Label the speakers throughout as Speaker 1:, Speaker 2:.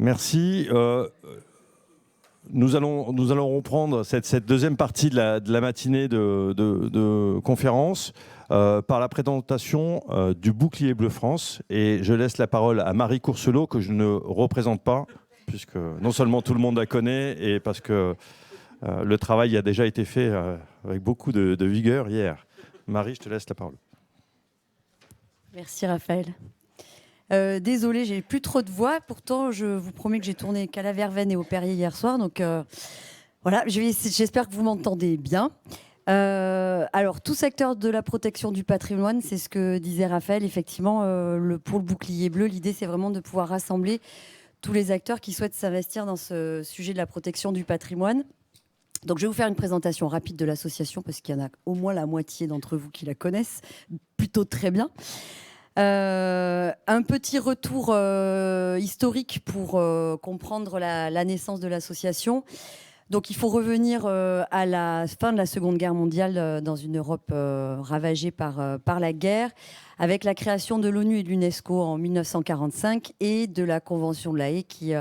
Speaker 1: Merci. Nous allons reprendre cette deuxième partie de la matinée de conférence par la présentation du bouclier Bleu France. Et je laisse la parole à Marie Courcelot, que je ne représente pas, puisque non seulement tout le monde la connaît, et parce que le travail a déjà été fait avec beaucoup de vigueur hier. Marie, je te laisse la parole.
Speaker 2: Merci Raphaël. Désolée, j'ai plus trop de voix. Pourtant, je vous promets que j'ai tourné qu'à la Verveine et au Perrier hier soir. Donc voilà, j'espère que vous m'entendez bien. Alors, tout secteur de la protection du patrimoine, c'est ce que disait Raphaël. Effectivement, pour le bouclier bleu, l'idée, c'est vraiment de pouvoir rassembler tous les acteurs qui souhaitent s'investir dans ce sujet de la protection du patrimoine. Donc, je vais vous faire une présentation rapide de l'association parce qu'il y en a au moins la moitié d'entre vous qui la connaissent plutôt très bien. Un petit retour historique pour comprendre la naissance de l'association. Donc il faut revenir à la fin de la Seconde Guerre mondiale dans une Europe ravagée par la guerre, avec la création de l'ONU et de l'UNESCO en 1945 et de la Convention de La Haye qui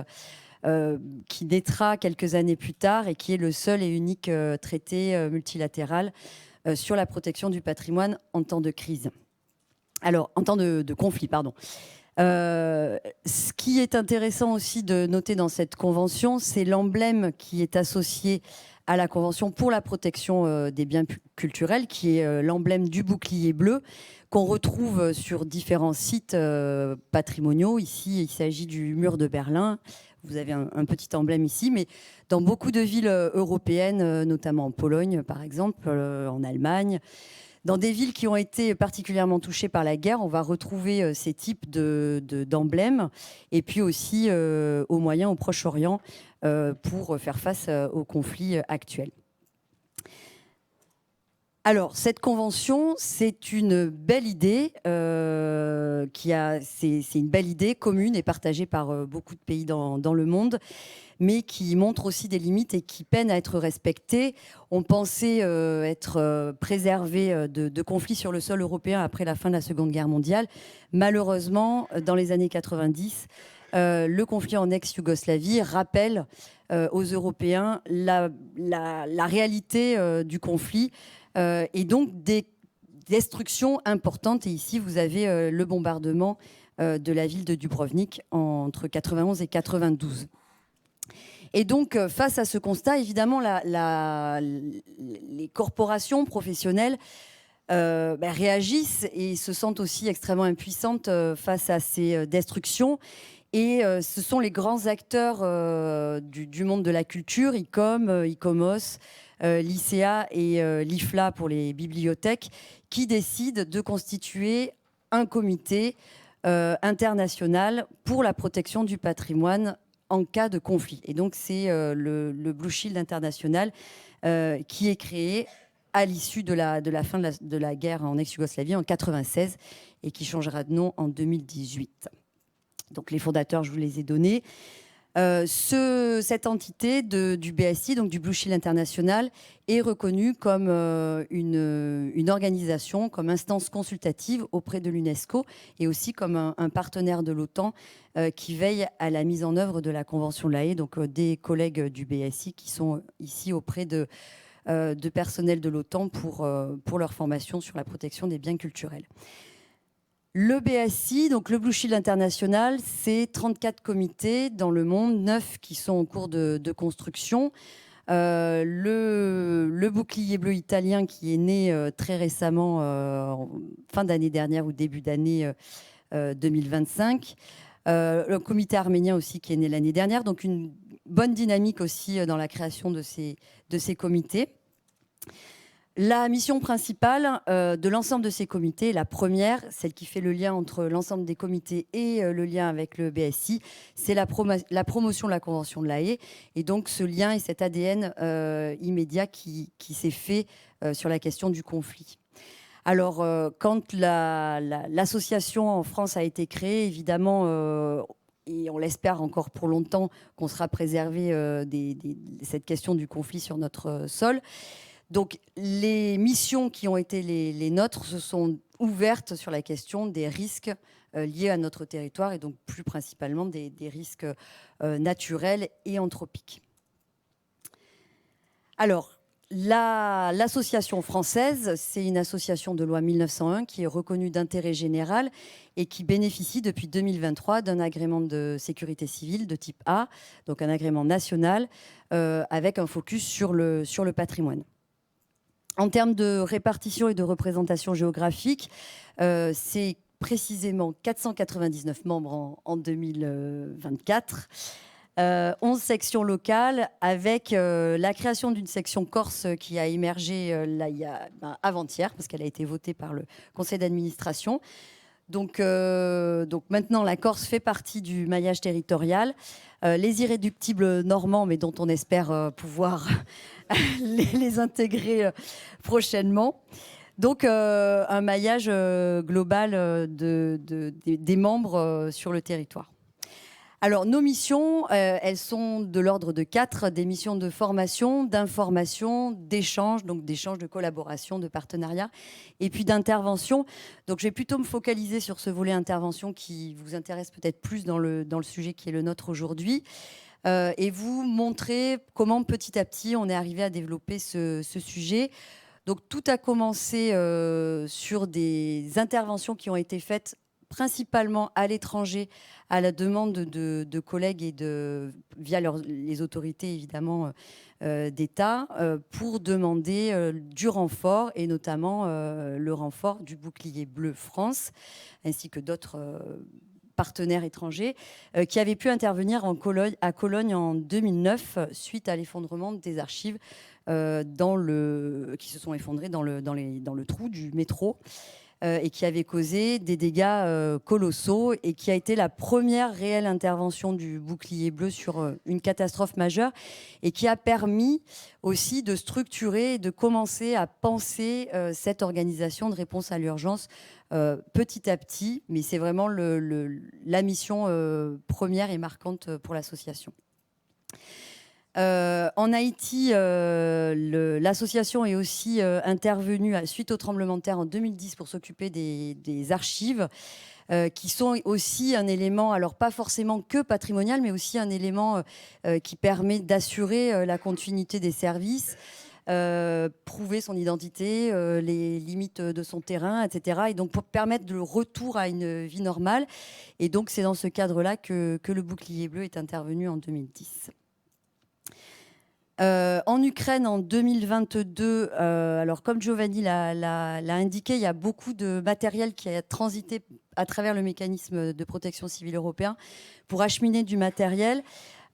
Speaker 2: naîtra quelques années plus tard et qui est le seul et unique traité multilatéral sur la protection du patrimoine en temps de crise. Alors, en temps de conflit, pardon. Ce qui est intéressant aussi de noter dans cette convention, c'est l'emblème qui est associé à la convention pour la protection des biens culturels, qui est l'emblème du bouclier bleu, qu'on retrouve sur différents sites patrimoniaux. Ici, il s'agit du mur de Berlin. Vous avez un petit emblème ici, mais dans beaucoup de villes européennes, notamment en Pologne, par exemple, en Allemagne, dans des villes qui ont été particulièrement touchées par la guerre, on va retrouver ces types d'emblèmes, et puis aussi au Moyen, au Proche-Orient, pour faire face aux conflits actuels. Alors, cette convention, c'est une belle idée, c'est une belle idée commune et partagée par beaucoup de pays dans le monde, mais qui montre aussi des limites et qui peine à être respectée. On pensait être préservé de conflits sur le sol européen après la fin de la Seconde Guerre mondiale. Malheureusement, dans les années 90, le conflit en ex-Yougoslavie rappelle aux Européens la réalité du conflit et donc des destructions importantes. Et ici, vous avez le bombardement de la ville de Dubrovnik entre 91 et 92. Et donc, face à ce constat, évidemment, les corporations professionnelles réagissent et se sentent aussi extrêmement impuissantes face à ces destructions. Et ce sont les grands acteurs du monde de la culture, ICOM, ICOMOS, l'ICA et l'IFLA pour les bibliothèques, qui décident de constituer un comité international pour la protection du patrimoine en cas de conflit. Et donc, c'est le Blue Shield international qui est créé à l'issue de la fin de la guerre en ex-Yougoslavie en 1996 et qui changera de nom en 2018. Donc, les fondateurs, je vous les ai donnés. Cette entité du BSI, donc du Blue Shield International, est reconnue comme une organisation, comme instance consultative auprès de l'UNESCO et aussi comme un partenaire de l'OTAN qui veille à la mise en œuvre de la Convention de La Haye, donc des collègues du BSI qui sont ici auprès de personnel de l'OTAN pour leur formation sur la protection des biens culturels. Le BSI, donc le Blue Shield International, c'est 34 comités dans le monde, 9 qui sont en cours de construction. Le bouclier bleu italien qui est né très récemment, en fin d'année dernière ou début d'année 2025. Le comité arménien aussi qui est né l'année dernière. Donc une bonne dynamique aussi dans la création de ces comités. La mission principale de l'ensemble de ces comités, la première, celle qui fait le lien entre l'ensemble des comités et le lien avec le BSI, c'est la promotion de la Convention de La Haye. Et donc ce lien et cet ADN immédiat qui s'est fait sur la question du conflit. Alors, quand l'association en France a été créée, évidemment, et on l'espère encore pour longtemps, qu'on sera préservé cette question du conflit sur notre sol. Donc les missions qui ont été les nôtres se sont ouvertes sur la question des risques liés à notre territoire et donc plus principalement des risques naturels et anthropiques. Alors, l'association française, c'est une association de loi 1901 qui est reconnue d'intérêt général et qui bénéficie depuis 2023 d'un agrément de sécurité civile de type A, donc un agrément national avec un focus sur le patrimoine. En termes de répartition et de représentation géographique, c'est précisément 499 membres en 2024. 11 sections locales avec la création d'une section Corse qui a émergé avant-hier parce qu'elle a été votée par le conseil d'administration. Donc maintenant, la Corse fait partie du maillage territorial. Les irréductibles normands, mais dont on espère pouvoir les intégrer prochainement. Donc un maillage global des membres sur le territoire. Alors, nos missions, elles sont de l'ordre de 4, des missions de formation, d'information, d'échange, donc d'échange, de collaboration, de partenariat, et puis d'intervention. Donc, je vais plutôt me focaliser sur ce volet intervention qui vous intéresse peut-être plus dans le sujet qui est le nôtre aujourd'hui, et vous montrer comment petit à petit on est arrivé à développer ce sujet. Donc, tout a commencé sur des interventions qui ont été faites principalement à l'étranger, à la demande de collègues et via les autorités évidemment d'État, pour demander du renfort et notamment le renfort du bouclier bleu France, ainsi que d'autres partenaires étrangers qui avaient pu intervenir à Cologne en 2009 suite à l'effondrement des archives qui se sont effondrées dans le trou du métro. Et qui avait causé des dégâts colossaux et qui a été la première réelle intervention du bouclier bleu sur une catastrophe majeure et qui a permis aussi de structurer et de commencer à penser cette organisation de réponse à l'urgence petit à petit, mais c'est vraiment la mission première et marquante pour l'association. En Haïti, l'association est aussi intervenue suite au tremblement de terre en 2010 pour s'occuper des archives, qui sont aussi un élément, alors pas forcément que patrimonial, mais aussi un élément qui permet d'assurer la continuité des services, prouver son identité, les limites de son terrain, etc. Et donc pour permettre le retour à une vie normale. Et donc c'est dans ce cadre-là que le bouclier bleu est intervenu en 2010. En Ukraine, en 2022, alors comme Giovanni l'a indiqué, il y a beaucoup de matériel qui a transité à travers le mécanisme de protection civile européen pour acheminer du matériel.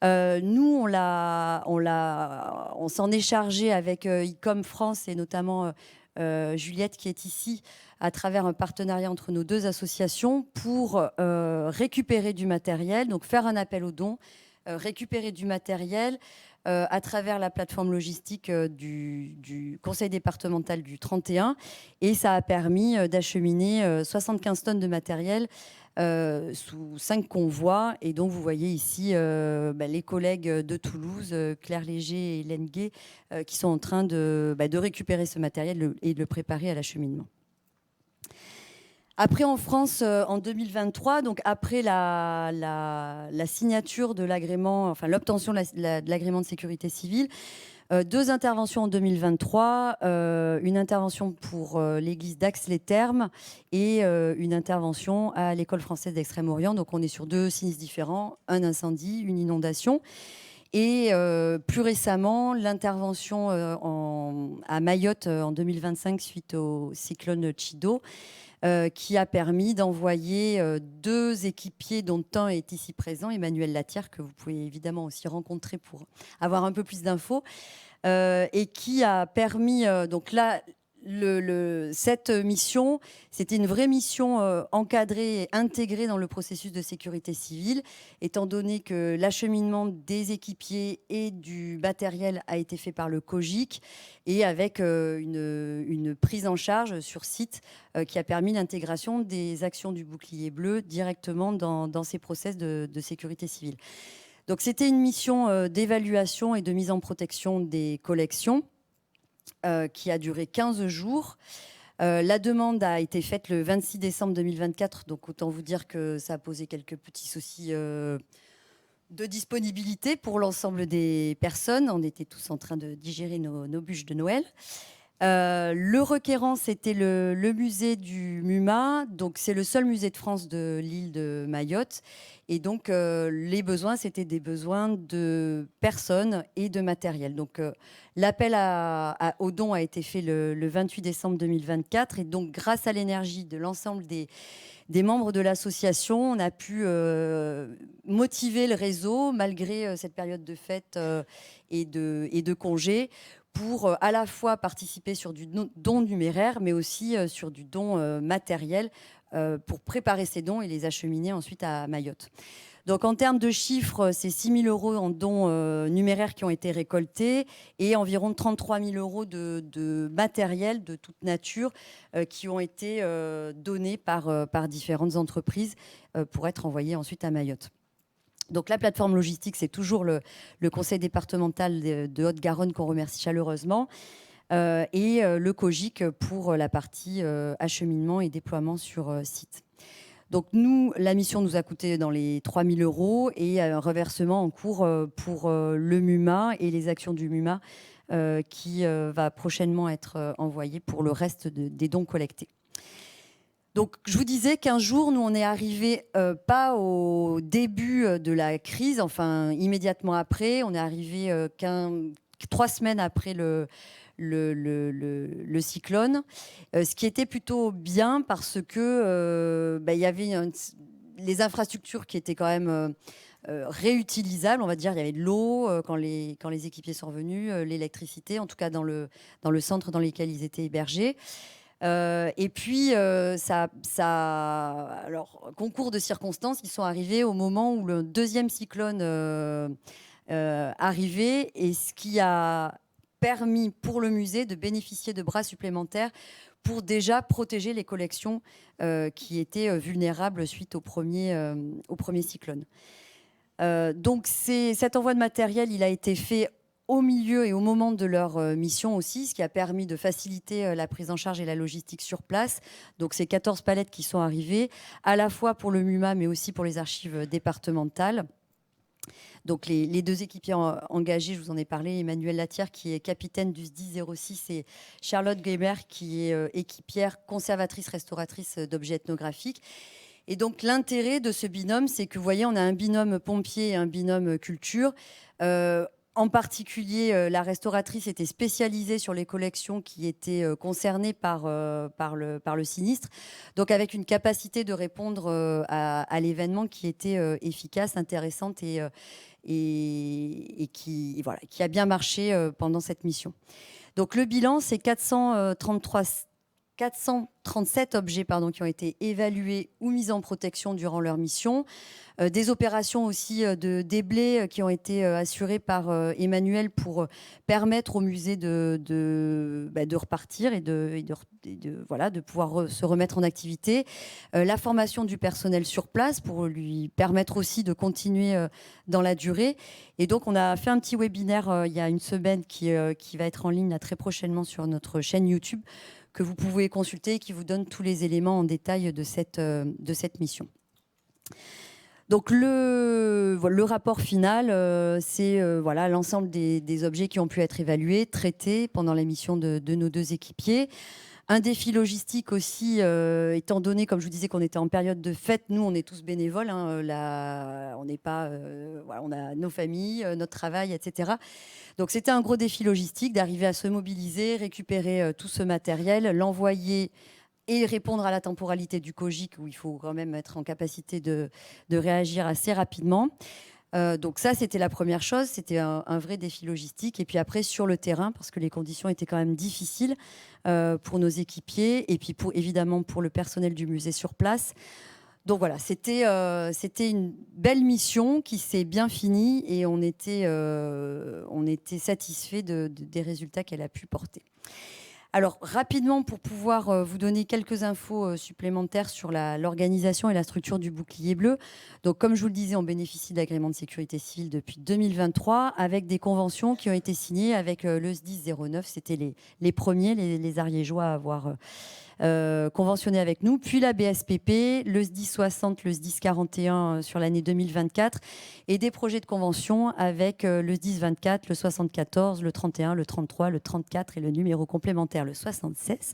Speaker 2: Nous, on s'en est chargé avec ICOM France et notamment Juliette qui est ici à travers un partenariat entre nos deux associations pour récupérer du matériel, donc faire un appel aux dons, récupérer du matériel à travers la plateforme logistique du conseil départemental du 31. Et ça a permis d'acheminer 75 tonnes de matériel sous 5 convois. Et donc, vous voyez ici les collègues de Toulouse, Claire Léger et Hélène Gay, qui sont en train de récupérer ce matériel et de le préparer à l'acheminement. Après, en France, en 2023, donc après la signature de l'agrément, enfin l'obtention de l'agrément de sécurité civile, 2 interventions en 2023, une intervention pour l'église d'Ax-les-Thermes et une intervention à l'école française d'Extrême-Orient. Donc on est sur 2 sinistres différents, un incendie, une inondation. Et plus récemment, l'intervention à Mayotte en 2025 suite au cyclone Chido, qui a permis d'envoyer 2 équipiers dont un est ici présent, Emmanuel Latière, que vous pouvez évidemment aussi rencontrer pour avoir un peu plus d'infos, et qui a permis, donc là, cette mission, c'était une vraie mission encadrée et intégrée dans le processus de sécurité civile, étant donné que l'acheminement des équipiers et du matériel a été fait par le COGIC et avec une prise en charge sur site qui a permis l'intégration des actions du bouclier bleu directement dans ces process de sécurité civile. Donc c'était une mission d'évaluation et de mise en protection des collections. qui a duré 15 jours. La demande a été faite le 26 décembre 2024, donc autant vous dire que ça a posé quelques petits soucis de disponibilité pour l'ensemble des personnes. On était tous en train de digérer nos bûches de Noël. Le requérant, c'était le musée du MUMA. Donc, c'est le seul musée de France de l'île de Mayotte. Et donc, les besoins, c'était des besoins de personnes et de matériel. Donc, l'appel au don a été fait le 28 décembre 2024. Et donc, grâce à l'énergie de l'ensemble des membres de l'association, on a pu motiver le réseau, malgré cette période de fête et de congés, pour à la fois participer sur du don numéraire, mais aussi sur du don matériel, pour préparer ces dons et les acheminer ensuite à Mayotte. Donc en termes de chiffres, c'est 6 000 € en dons numéraires qui ont été récoltés et environ 33 000 € de matériel de toute nature qui ont été donnés par différentes entreprises pour être envoyés ensuite à Mayotte. Donc la plateforme logistique, c'est toujours le conseil départemental de Haute-Garonne qu'on remercie chaleureusement, et le COGIC pour la partie acheminement et déploiement sur site. Donc nous, la mission nous a coûté dans les 3 000 € et un reversement en cours pour le MUMA et les actions du MUMA qui va prochainement être envoyé pour le reste des dons collectés. Donc, je vous disais qu'un jour, nous, on est arrivé pas au début de la crise, enfin immédiatement après. On est arrivé 3 semaines après le cyclone, ce qui était plutôt bien parce que y avait les infrastructures qui étaient quand même réutilisables, on va dire. Il y avait de l'eau quand les équipiers sont revenus, l'électricité, en tout cas dans le centre dans lequel ils étaient hébergés. Et puis, alors, concours de circonstances, ils sont arrivés au moment où le deuxième cyclone arrivait, et ce qui a permis pour le musée de bénéficier de bras supplémentaires pour déjà protéger les collections qui étaient vulnérables suite au premier cyclone. Donc, cet envoi de matériel, il a été fait au milieu et au moment de leur mission aussi, ce qui a permis de faciliter la prise en charge et la logistique sur place. Donc, ces 14 palettes qui sont arrivées, à la fois pour le MUMA, mais aussi pour les archives départementales. Donc, les deux équipiers engagés, je vous en ai parlé, Emmanuel Latière, qui est capitaine du SDI 06, et Charlotte Geber, qui est équipière conservatrice, restauratrice d'objets ethnographiques. Et donc, l'intérêt de ce binôme, c'est que, vous voyez, on a un binôme pompier et un binôme culture. En particulier, la restauratrice était spécialisée sur les collections qui étaient concernées par le sinistre, donc avec une capacité de répondre à l'événement qui était efficace, intéressante et qui a bien marché pendant cette mission. Donc le bilan, c'est 437 objets qui ont été évalués ou mis en protection durant leur mission. Des opérations aussi de déblai qui ont été assurées par Emmanuel pour permettre au musée de repartir et de pouvoir se remettre en activité. La formation du personnel sur place pour lui permettre aussi de continuer dans la durée. Et donc, on a fait un petit webinaire il y a une semaine qui va être en ligne là, très prochainement sur notre chaîne YouTube, que vous pouvez consulter et qui vous donne tous les éléments en détail de cette mission. Donc le rapport final, c'est l'ensemble des objets qui ont pu être évalués, traités pendant la mission de nos deux équipiers. Un défi logistique aussi, étant donné, comme je vous disais, qu'on était en période de fête. Nous, on est tous bénévoles, on n'est pas, on a nos familles, notre travail, etc. Donc c'était un gros défi logistique d'arriver à se mobiliser, récupérer tout ce matériel, l'envoyer et répondre à la temporalité du COGIC, où il faut quand même être en capacité de réagir assez rapidement. Donc ça, c'était la première chose, c'était un vrai défi logistique. Et puis après, sur le terrain, parce que les conditions étaient quand même difficiles pour nos équipiers, et puis évidemment pour le personnel du musée sur place. Donc voilà, c'était une belle mission qui s'est bien finie, et on était satisfait des résultats qu'elle a pu porter. Alors, rapidement, pour pouvoir vous donner quelques infos supplémentaires sur l'organisation et la structure du bouclier bleu. Donc, comme je vous le disais, on bénéficie d'agréments de sécurité civile depuis 2023 avec des conventions qui ont été signées avec le SDIS 09. C'était les premiers, les Ariégeois à avoir conventionné avec nous. Puis la BSPP, le SDIS 60, le SDIS 41 sur l'année 2024 et des projets de convention avec le SDIS 24, le 74, le 31, le 33, le 34 et le numéro complémentaire, le 76.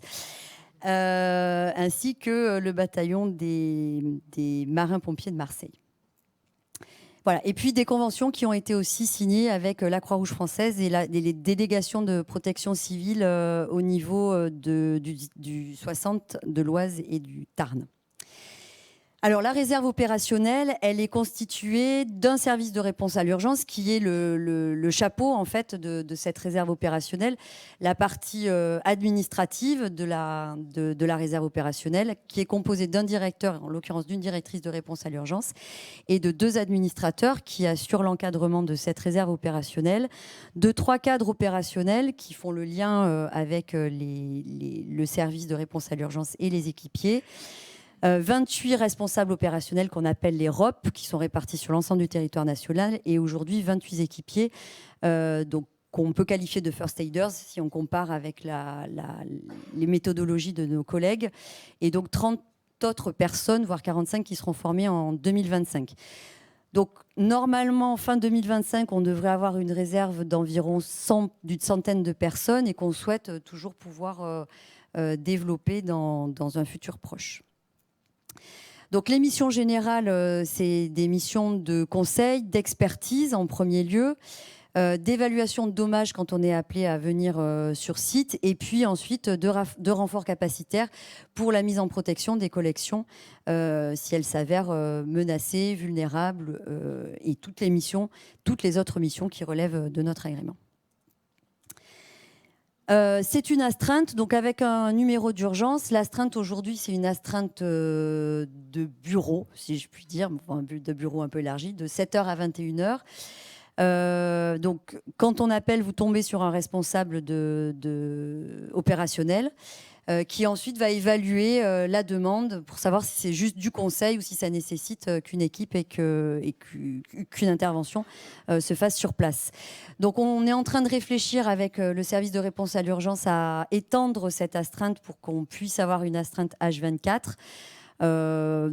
Speaker 2: Ainsi que le bataillon des marins-pompiers de Marseille. Voilà. Et puis des conventions qui ont été aussi signées avec la Croix-Rouge française et les délégations de protection civile au niveau du 60, de l'Oise et du Tarn. Alors, la réserve opérationnelle, elle est constituée d'un service de réponse à l'urgence qui est le chapeau en fait de cette réserve opérationnelle, la partie administrative de la réserve opérationnelle qui est composée d'un directeur, en l'occurrence d'une directrice de réponse à l'urgence, et de 2 administrateurs qui assurent l'encadrement de cette réserve opérationnelle, de 3 cadres opérationnels qui font le lien avec le service de réponse à l'urgence et les équipiers. 28 responsables opérationnels qu'on appelle les ROP, qui sont répartis sur l'ensemble du territoire national, et aujourd'hui 28 équipiers, donc qu'on peut qualifier de first aiders si on compare avec les méthodologies de nos collègues, et donc 30 autres personnes, voire 45, qui seront formées en 2025. Donc normalement, fin 2025, on devrait avoir une réserve d'environ d'une centaine de personnes et qu'on souhaite toujours pouvoir développer dans un futur proche. Donc les missions générales, c'est des missions de conseil, d'expertise en premier lieu, d'évaluation de dommages quand on est appelé à venir sur site, et puis ensuite de renfort capacitaire pour la mise en protection des collections si elles s'avèrent menacées, vulnérables, et toutes les autres missions qui relèvent de notre agrément. C'est une astreinte, donc avec un numéro d'urgence. L'astreinte aujourd'hui, c'est une astreinte de bureau, si je puis dire, enfin, de bureau un peu élargi, de 7h à 21h. Donc, quand on appelle, vous tombez sur un responsable opérationnel qui ensuite va évaluer la demande pour savoir si c'est juste du conseil ou si ça nécessite qu'une équipe et qu'une intervention se fasse sur place. Donc on est en train de réfléchir avec le service de réponse à l'urgence à étendre cette astreinte pour qu'on puisse avoir une astreinte H24.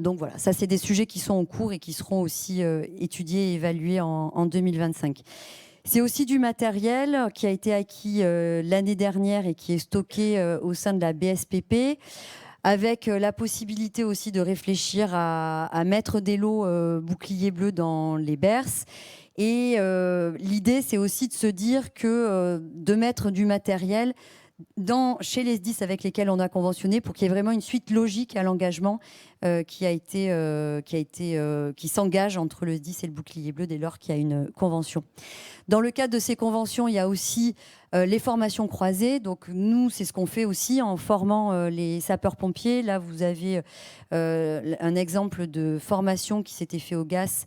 Speaker 2: Donc voilà, ça c'est des sujets qui sont en cours et qui seront aussi étudiés et évalués en 2025. C'est aussi du matériel qui a été acquis l'année dernière et qui est stocké au sein de la BSPP, avec la possibilité aussi de réfléchir à mettre des lots boucliers bleus dans les berces. Et l'idée, c'est aussi de se dire que de mettre du matériel chez les SDIS avec lesquels on a conventionné pour qu'il y ait vraiment une suite logique à l'engagement qui s'engage entre le SDIS et le bouclier bleu dès lors qu'il y a une convention. Dans le cadre de ces conventions, il y a aussi les formations croisées. Donc nous, c'est ce qu'on fait aussi en formant les sapeurs-pompiers. Là, vous avez un exemple de formation qui s'était fait au GAS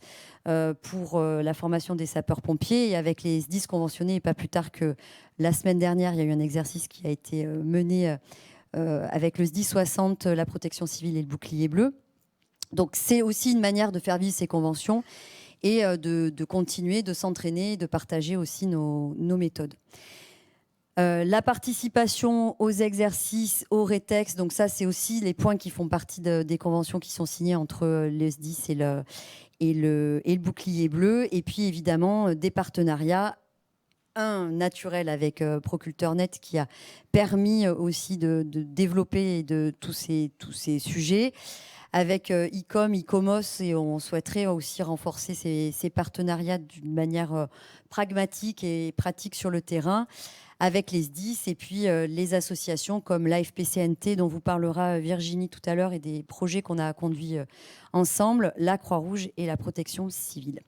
Speaker 2: pour la formation des sapeurs-pompiers et avec les SDIS conventionnés. Et pas plus tard que la semaine dernière, il y a eu un exercice qui a été mené avec le SDIS 60, la protection civile et le bouclier bleu. Donc c'est aussi une manière de faire vivre ces conventions et de continuer, de s'entraîner, de partager aussi nos méthodes. La participation aux exercices, au rétex, donc ça c'est aussi les points qui font partie des conventions qui sont signées entre le SDIS et le bouclier bleu. Et puis évidemment des partenariats, un naturel avec Proculteur.net qui a permis aussi de développer tous ces sujets, avec ICOM, ICOMOS, et on souhaiterait aussi renforcer ces partenariats d'une manière pragmatique et pratique sur le terrain avec les SDIS et puis les associations comme l'AFPCNT dont vous parlera Virginie tout à l'heure et des projets qu'on a conduits ensemble, la Croix-Rouge et la protection civile.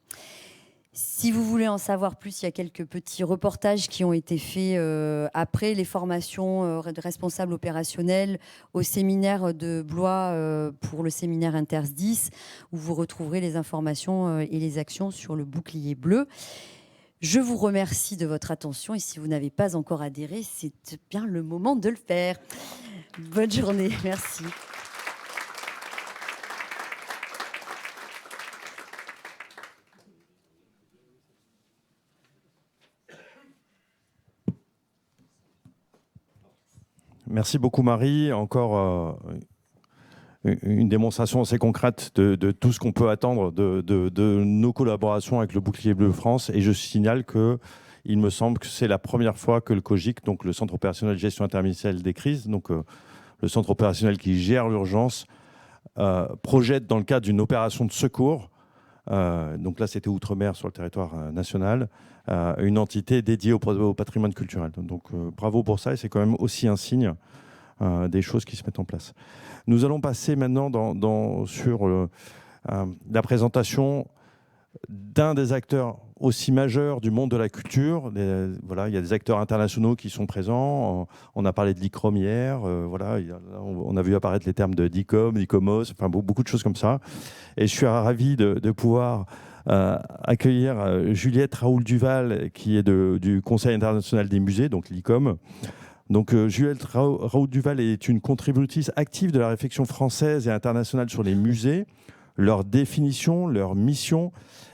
Speaker 2: Si vous voulez en savoir plus, il y a quelques petits reportages qui ont été faits après les formations de responsables opérationnels au séminaire de Blois pour le séminaire InterSDIS, où vous retrouverez les informations et les actions sur le bouclier bleu. Je vous remercie de votre attention et si vous n'avez pas encore adhéré, c'est bien le moment de le faire. Bonne journée, merci.
Speaker 1: Merci beaucoup Marie. Encore une démonstration assez concrète de tout ce qu'on peut attendre de nos collaborations avec le Bouclier Bleu France. Et je signale qu'il me semble que c'est la première fois que le COGIC, donc le Centre opérationnel de gestion interministérielle des crises, donc le centre opérationnel qui gère l'urgence, projette dans le cadre d'une opération de secours, donc là c'était Outre-mer sur le territoire national, une entité dédiée au patrimoine culturel. Donc bravo pour ça, et c'est quand même aussi un signe des choses qui se mettent en place. Nous allons passer maintenant sur la présentation d'un des acteurs aussi majeurs du monde de la culture. Voilà, il y a des acteurs internationaux qui sont présents. On a parlé de l'ICROM hier. Voilà, on a vu apparaître les termes de d'ICOM, d'ICOMOS, enfin beaucoup de choses comme ça. Et je suis ravi de pouvoir accueillir Juliette Raoult-Duval, qui est du Conseil international des musées, donc l'ICOM. Donc Juliette Raoult-Duval est une contributrice active de la réflexion française et internationale sur les musées, leur définition, leur mission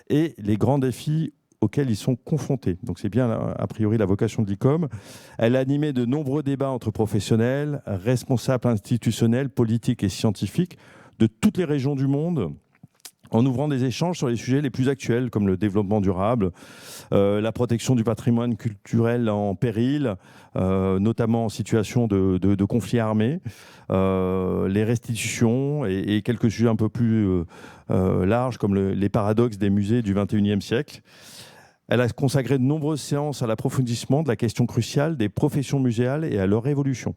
Speaker 1: et les grands défis auxquels ils sont confrontés. Donc c'est bien a priori la vocation de l'ICOM. Elle a animé de nombreux débats entre professionnels, responsables institutionnels, politiques et scientifiques de toutes les régions du monde, en ouvrant des échanges sur les sujets les plus actuels, comme le développement durable, la protection du patrimoine culturel en péril, notamment en situation de conflit armé, les restitutions et quelques sujets un peu plus larges, comme les paradoxes des musées du XXIe siècle. Elle a consacré de nombreuses séances à l'approfondissement de la question cruciale des professions muséales et à leur évolution.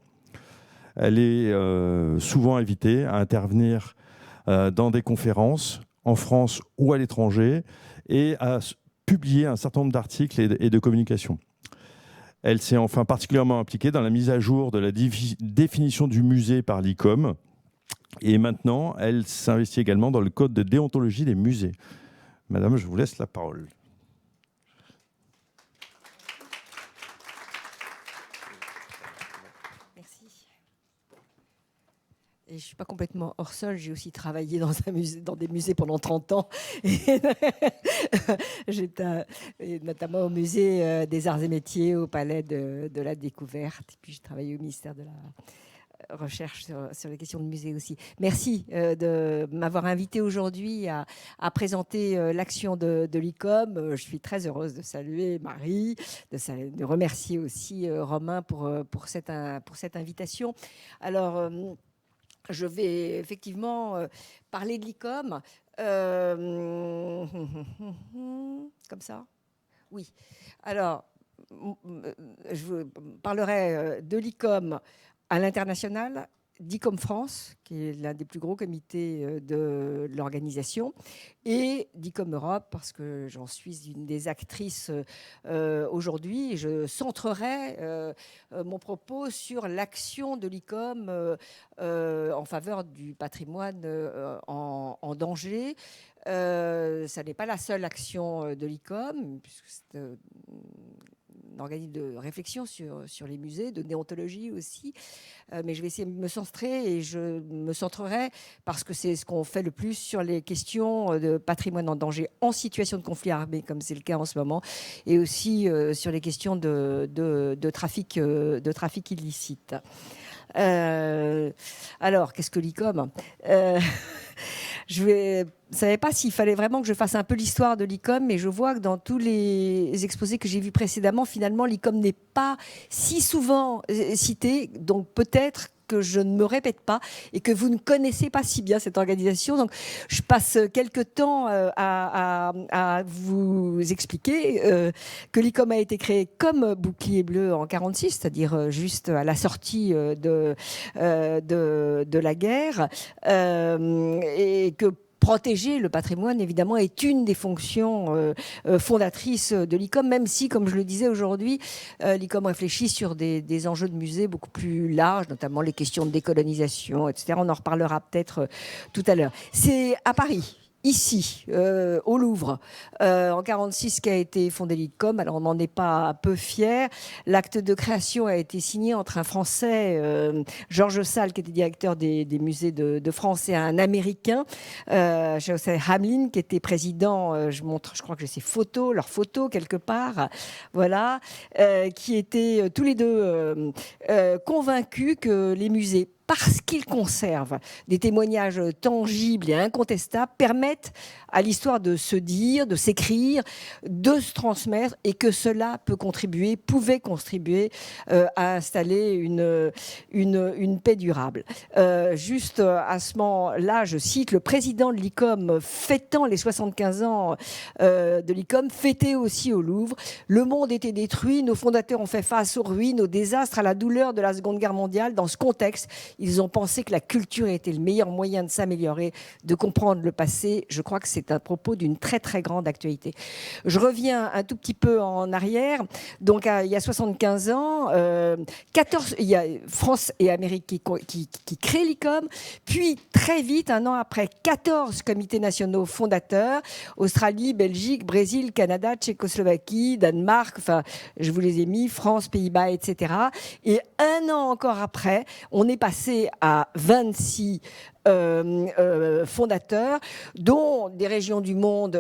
Speaker 1: Elle est souvent invitée à intervenir dans des conférences en France ou à l'étranger, et à publier un certain nombre d'articles et de communications. Elle s'est enfin particulièrement impliquée dans la mise à jour de la définition du musée par l'ICOM, et maintenant, elle s'investit également dans le code de déontologie des musées. Madame, je vous laisse la parole.
Speaker 3: Et je ne suis pas complètement hors sol, j'ai aussi travaillé dans des musées pendant 30 ans, notamment au musée des Arts et Métiers, au Palais de la Découverte, et puis j'ai travaillé au ministère de la Recherche sur les questions de musée aussi. Merci de m'avoir invité aujourd'hui à présenter l'action de l'ICOM. Je suis très heureuse de saluer Marie, de remercier aussi Romain pour cette invitation. Alors, je vais effectivement parler de l'ICOM. Comme ça ? Oui. Alors, je vous parlerai de l'ICOM à l'international, d'ICOM France, qui est l'un des plus gros comités de l'organisation, et d'ICOM Europe, parce que j'en suis une des actrices aujourd'hui. Je centrerai mon propos sur l'action de l'ICOM en faveur du patrimoine en danger. Ça n'est pas la seule action de l'ICOM, puisque c'est un organisme de réflexion sur les musées, de déontologie aussi. Mais je vais essayer de me centrer, et je me centrerai parce que c'est ce qu'on fait le plus sur les questions de patrimoine en danger en situation de conflit armé, comme c'est le cas en ce moment, et aussi sur les questions de trafic illicite. Alors, qu'est-ce que l'ICOM ? Je ne savais pas s'il fallait vraiment que je fasse un peu l'histoire de l'ICOM, mais je vois que dans tous les exposés que j'ai vus précédemment, finalement, l'ICOM n'est pas si souvent cité. Donc peut-être que je ne me répète pas et que vous ne connaissez pas si bien cette organisation. Donc je passe quelques temps à vous expliquer que l'ICOM a été créé comme Bouclier Bleu en 1946, c'est-à-dire juste à la sortie de la guerre, et que protéger le patrimoine, évidemment, est une des fonctions fondatrices de l'ICOM, même si, comme je le disais aujourd'hui, l'ICOM réfléchit sur des enjeux de musée beaucoup plus larges, notamment les questions de décolonisation, etc. On en reparlera peut-être tout à l'heure. C'est à Paris ici, au Louvre, en 1946, qui a été fondé l'ICOM. Alors, on n'en est pas peu fiers. L'acte de création a été signé entre un Français, Georges Salle, qui était directeur des musées de France, et un Américain, Joseph Hamlin, qui était président. Je crois que j'ai leurs photos quelque part. Voilà. Qui étaient tous les deux convaincus que les musées, parce qu'ils conservent des témoignages tangibles et incontestables, permettent à l'histoire de se dire, de s'écrire, de se transmettre, et que cela pouvait contribuer à installer une paix durable. Juste à ce moment-là, je cite le président de l'ICOM fêtant les 75 ans de l'ICOM, fêté aussi au Louvre. Le monde était détruit, nos fondateurs ont fait face aux ruines, aux désastres, à la douleur de la Seconde Guerre mondiale. Dans ce contexte, ils ont pensé que la culture était le meilleur moyen de s'améliorer, de comprendre le passé. Je crois que c'est un propos d'une très très grande actualité. Je reviens un tout petit peu en arrière. Donc il y a 75 ans, il y a France et Amérique qui créent l'ICOM, puis très vite, un an après, 14 comités nationaux fondateurs, Australie, Belgique, Brésil, Canada, Tchécoslovaquie, Danemark, enfin je vous les ai mis, France, Pays-Bas, etc. Et un an encore après, on est passé à 26 fondateurs, dont des régions du monde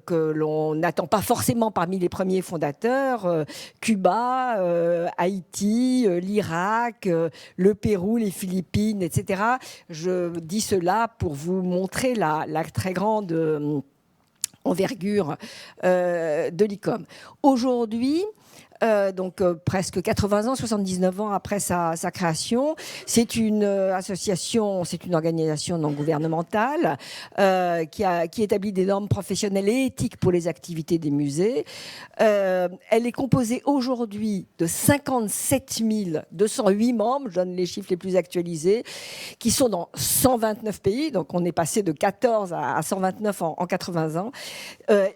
Speaker 3: que l'on n'attend pas forcément parmi les premiers fondateurs, Cuba, Haïti, l'Irak, le Pérou, les Philippines, etc. Je dis cela pour vous montrer la très grande envergure de l'ICOM. Aujourd'hui, donc presque 80 ans, 79 ans après sa création. C'est une association, c'est une organisation non gouvernementale qui établit des normes professionnelles et éthiques pour les activités des musées. Elle est composée aujourd'hui de 57 208 membres, je donne les chiffres les plus actualisés, qui sont dans 129 pays, donc on est passé de 14 à 129 en 80 ans,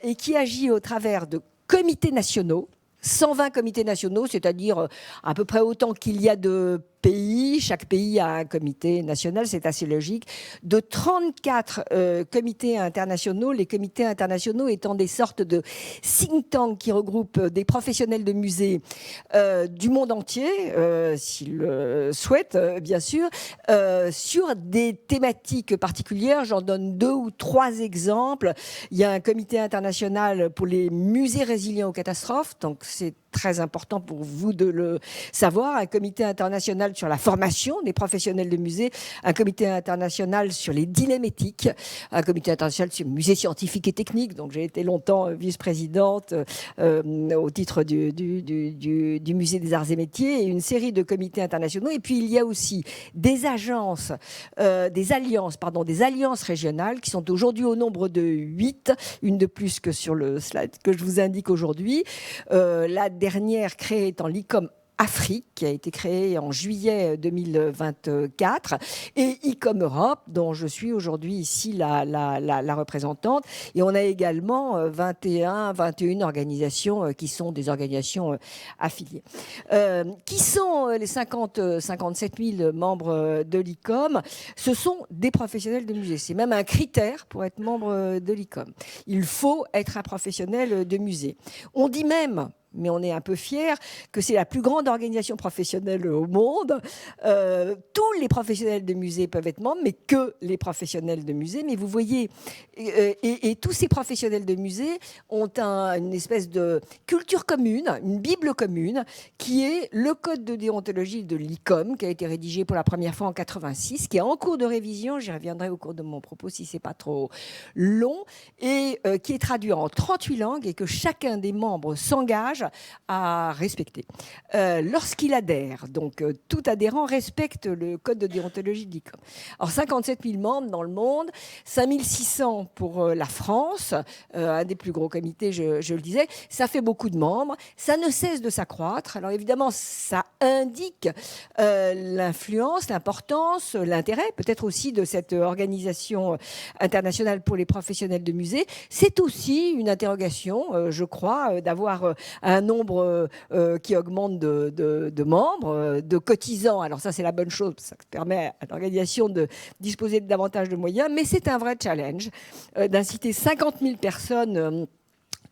Speaker 3: et qui agit au travers de comités nationaux, 120 comités nationaux, c'est-à-dire à peu près autant qu'il y a de pays. Chaque pays a un comité national, c'est assez logique. De 34 comités internationaux, les comités internationaux étant des sortes de think tanks qui regroupent des professionnels de musées du monde entier, s'ils le souhaitent, bien sûr, sur des thématiques particulières. J'en donne 2 ou 3 exemples. Il y a un comité international pour les musées résilients aux catastrophes, donc c'est très important pour vous de le savoir. Un comité international sur la formation des professionnels de musées, un comité international sur les dilemmes éthiques, un comité international sur les musées scientifiques et techniques. Donc j'ai été longtemps vice-présidente au titre du musée des arts et métiers, et une série de comités internationaux. Et puis il y a aussi des agences, des alliances régionales qui sont aujourd'hui au nombre de 8, une de plus que sur le slide que je vous indique aujourd'hui. La dernière créée étant l'ICOM Afrique, qui a été créée en juillet 2024, et ICOM Europe, dont je suis aujourd'hui ici la représentante. Et on a également 21 organisations qui sont des organisations affiliées. Qui sont les 57 000 membres de l'ICOM? Ce sont des professionnels de musée. C'est même un critère pour être membre de l'ICOM. Il faut être un professionnel de musée. On dit même, mais on est un peu fiers, que c'est la plus grande organisation professionnelle au monde. Tous les professionnels de musée peuvent être membres, mais que les professionnels de musée. Mais vous voyez, et tous ces professionnels de musée ont une espèce de culture commune, une bible commune, qui est le code de déontologie de l'ICOM, qui a été rédigé pour la première fois en 86, qui est en cours de révision, j'y reviendrai au cours de mon propos si c'est pas trop long, et qui est traduit en 38 langues, et que chacun des membres s'engage à respecter. Lorsqu'il adhère, donc tout adhérent respecte le code de déontologie de l'ICOM. Alors 57 000 membres dans le monde, 5 600 pour la France, un des plus gros comités, je le disais, ça fait beaucoup de membres, ça ne cesse de s'accroître. Alors évidemment, ça indique l'influence, l'importance, l'intérêt peut-être aussi de cette organisation internationale pour les professionnels de musée. C'est aussi une interrogation, je crois, d'avoir un nombre qui augmente de membres, de cotisants. Alors ça, c'est la bonne chose, ça permet à l'organisation de disposer de davantage de moyens, mais c'est un vrai challenge d'inciter 50 000 personnes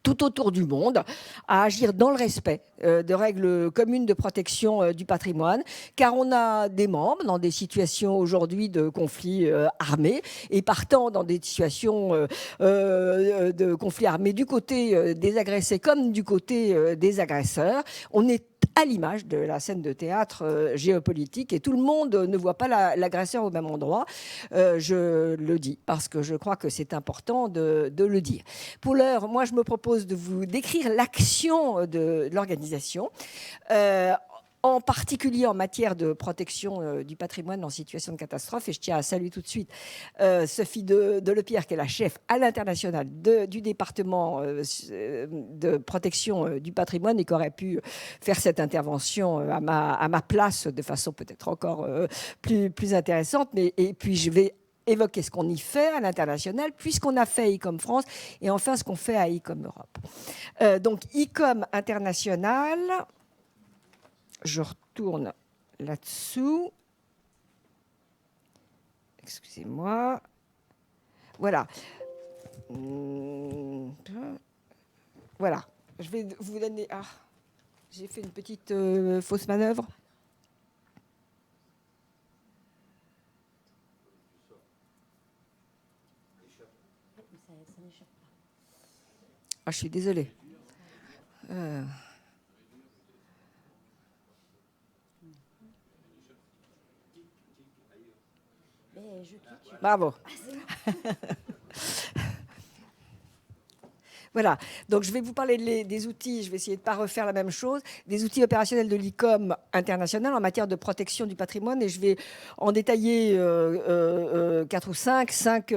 Speaker 3: tout autour du monde, à agir dans le respect de règles communes de protection du patrimoine, car on a des membres dans des situations aujourd'hui de conflits armés, et partant dans des situations de conflits armés du côté des agressés comme du côté des agresseurs. On est à l'image de la scène de théâtre géopolitique, et tout le monde ne voit pas l'agresseur au même endroit. Je le dis parce que je crois que c'est important de le dire. Pour l'heure, moi, je me propose de vous décrire l'action de l'organisation, en particulier en matière de protection du patrimoine en situation de catastrophe. Et je tiens à saluer tout de suite Sophie Delepierre, qui est la chef à l'international du département de protection du patrimoine, et qui aurait pu faire cette intervention à ma place de façon peut-être encore plus intéressante. Et puis je vais évoquer ce qu'on y fait à l'international, puisqu'on a fait ICOM France, et enfin ce qu'on fait à ICOM Europe. Donc ICOM international, je retourne là-dessous. Excusez-moi. Voilà. Voilà. Je vais vous donner... Ah, j'ai fait une petite fausse manœuvre. Ah, je suis désolée. Bravo. Voilà, donc je vais vous parler des outils, je vais essayer de ne pas refaire la même chose, des outils opérationnels de l'ICOM international en matière de protection du patrimoine, et je vais en détailler 4 ou 5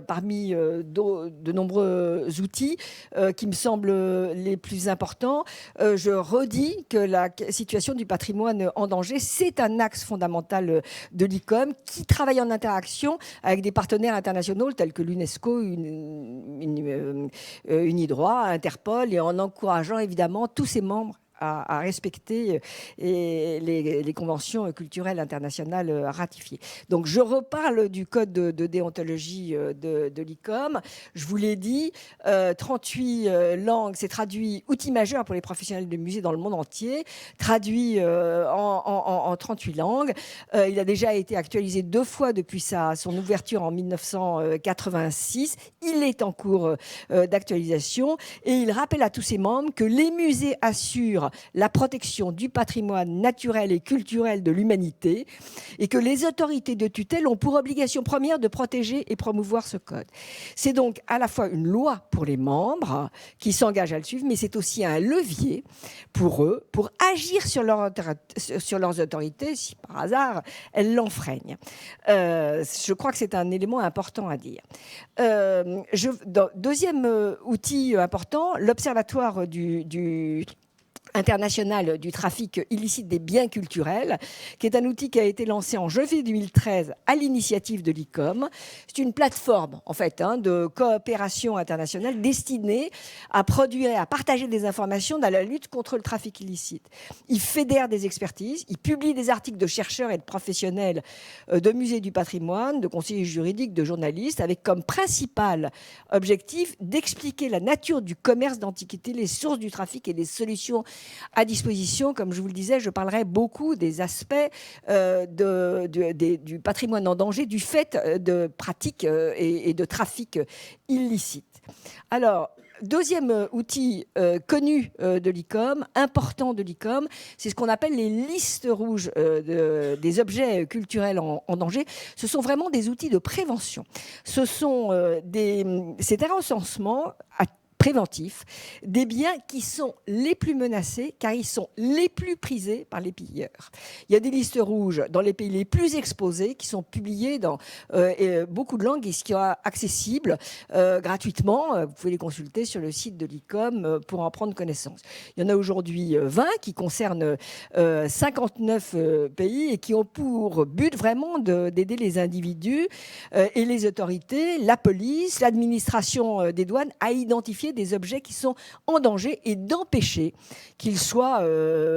Speaker 3: parmi de nombreux outils qui me semblent les plus importants. Je redis que la situation du patrimoine en danger, c'est un axe fondamental de l'ICOM, qui travaille en interaction avec des partenaires internationaux tels que l'UNESCO, Unidroit, Interpol, et en encourageant évidemment tous ses membres à respecter les conventions culturelles internationales ratifiées. Donc je reparle du code de déontologie de l'ICOM. Je vous l'ai dit, 38 langues, c'est traduit, outil majeur pour les professionnels de musée dans le monde entier, traduit en 38 langues. Il a déjà été actualisé 2 fois depuis son ouverture en 1986. Il est en cours d'actualisation, et il rappelle à tous ses membres que les musées assurent la protection du patrimoine naturel et culturel de l'humanité, et que les autorités de tutelle ont pour obligation première de protéger et promouvoir ce code. C'est donc à la fois une loi pour les membres qui s'engagent à le suivre, mais c'est aussi un levier pour eux pour agir sur leurs autorités si par hasard elles l'enfreignent. Je crois que c'est un élément important à dire. Deuxième outil important, l'Observatoire international du trafic illicite des biens culturels, qui est un outil qui a été lancé en janvier 2013 à l'initiative de l'ICOM. C'est une plateforme en fait de coopération internationale destinée à produire et à partager des informations dans la lutte contre le trafic illicite. Il fédère des expertises, il publie des articles de chercheurs et de professionnels de musées du patrimoine, de conseillers juridiques, de journalistes, avec comme principal objectif d'expliquer la nature du commerce d'antiquités, les sources du trafic et des solutions à disposition. Comme je vous le disais, je parlerai beaucoup des aspects du patrimoine en danger du fait de pratiques et de trafic illicites. Alors, deuxième outil connu de l'ICOM, important de l'ICOM, c'est ce qu'on appelle les listes rouges des objets culturels en danger. Ce sont vraiment des outils de prévention. C'est un recensement préventif des biens qui sont les plus menacés, car ils sont les plus prisés par les pilleurs. Il y a des listes rouges dans les pays les plus exposés qui sont publiées dans beaucoup de langues et qui sont accessibles gratuitement. Vous pouvez les consulter sur le site de l'ICOM pour en prendre connaissance. Il y en a aujourd'hui 20 qui concernent 59 pays et qui ont pour but vraiment d'aider les individus et les autorités, la police, l'administration des douanes à identifier identifier des objets qui sont en danger et d'empêcher qu'ils soient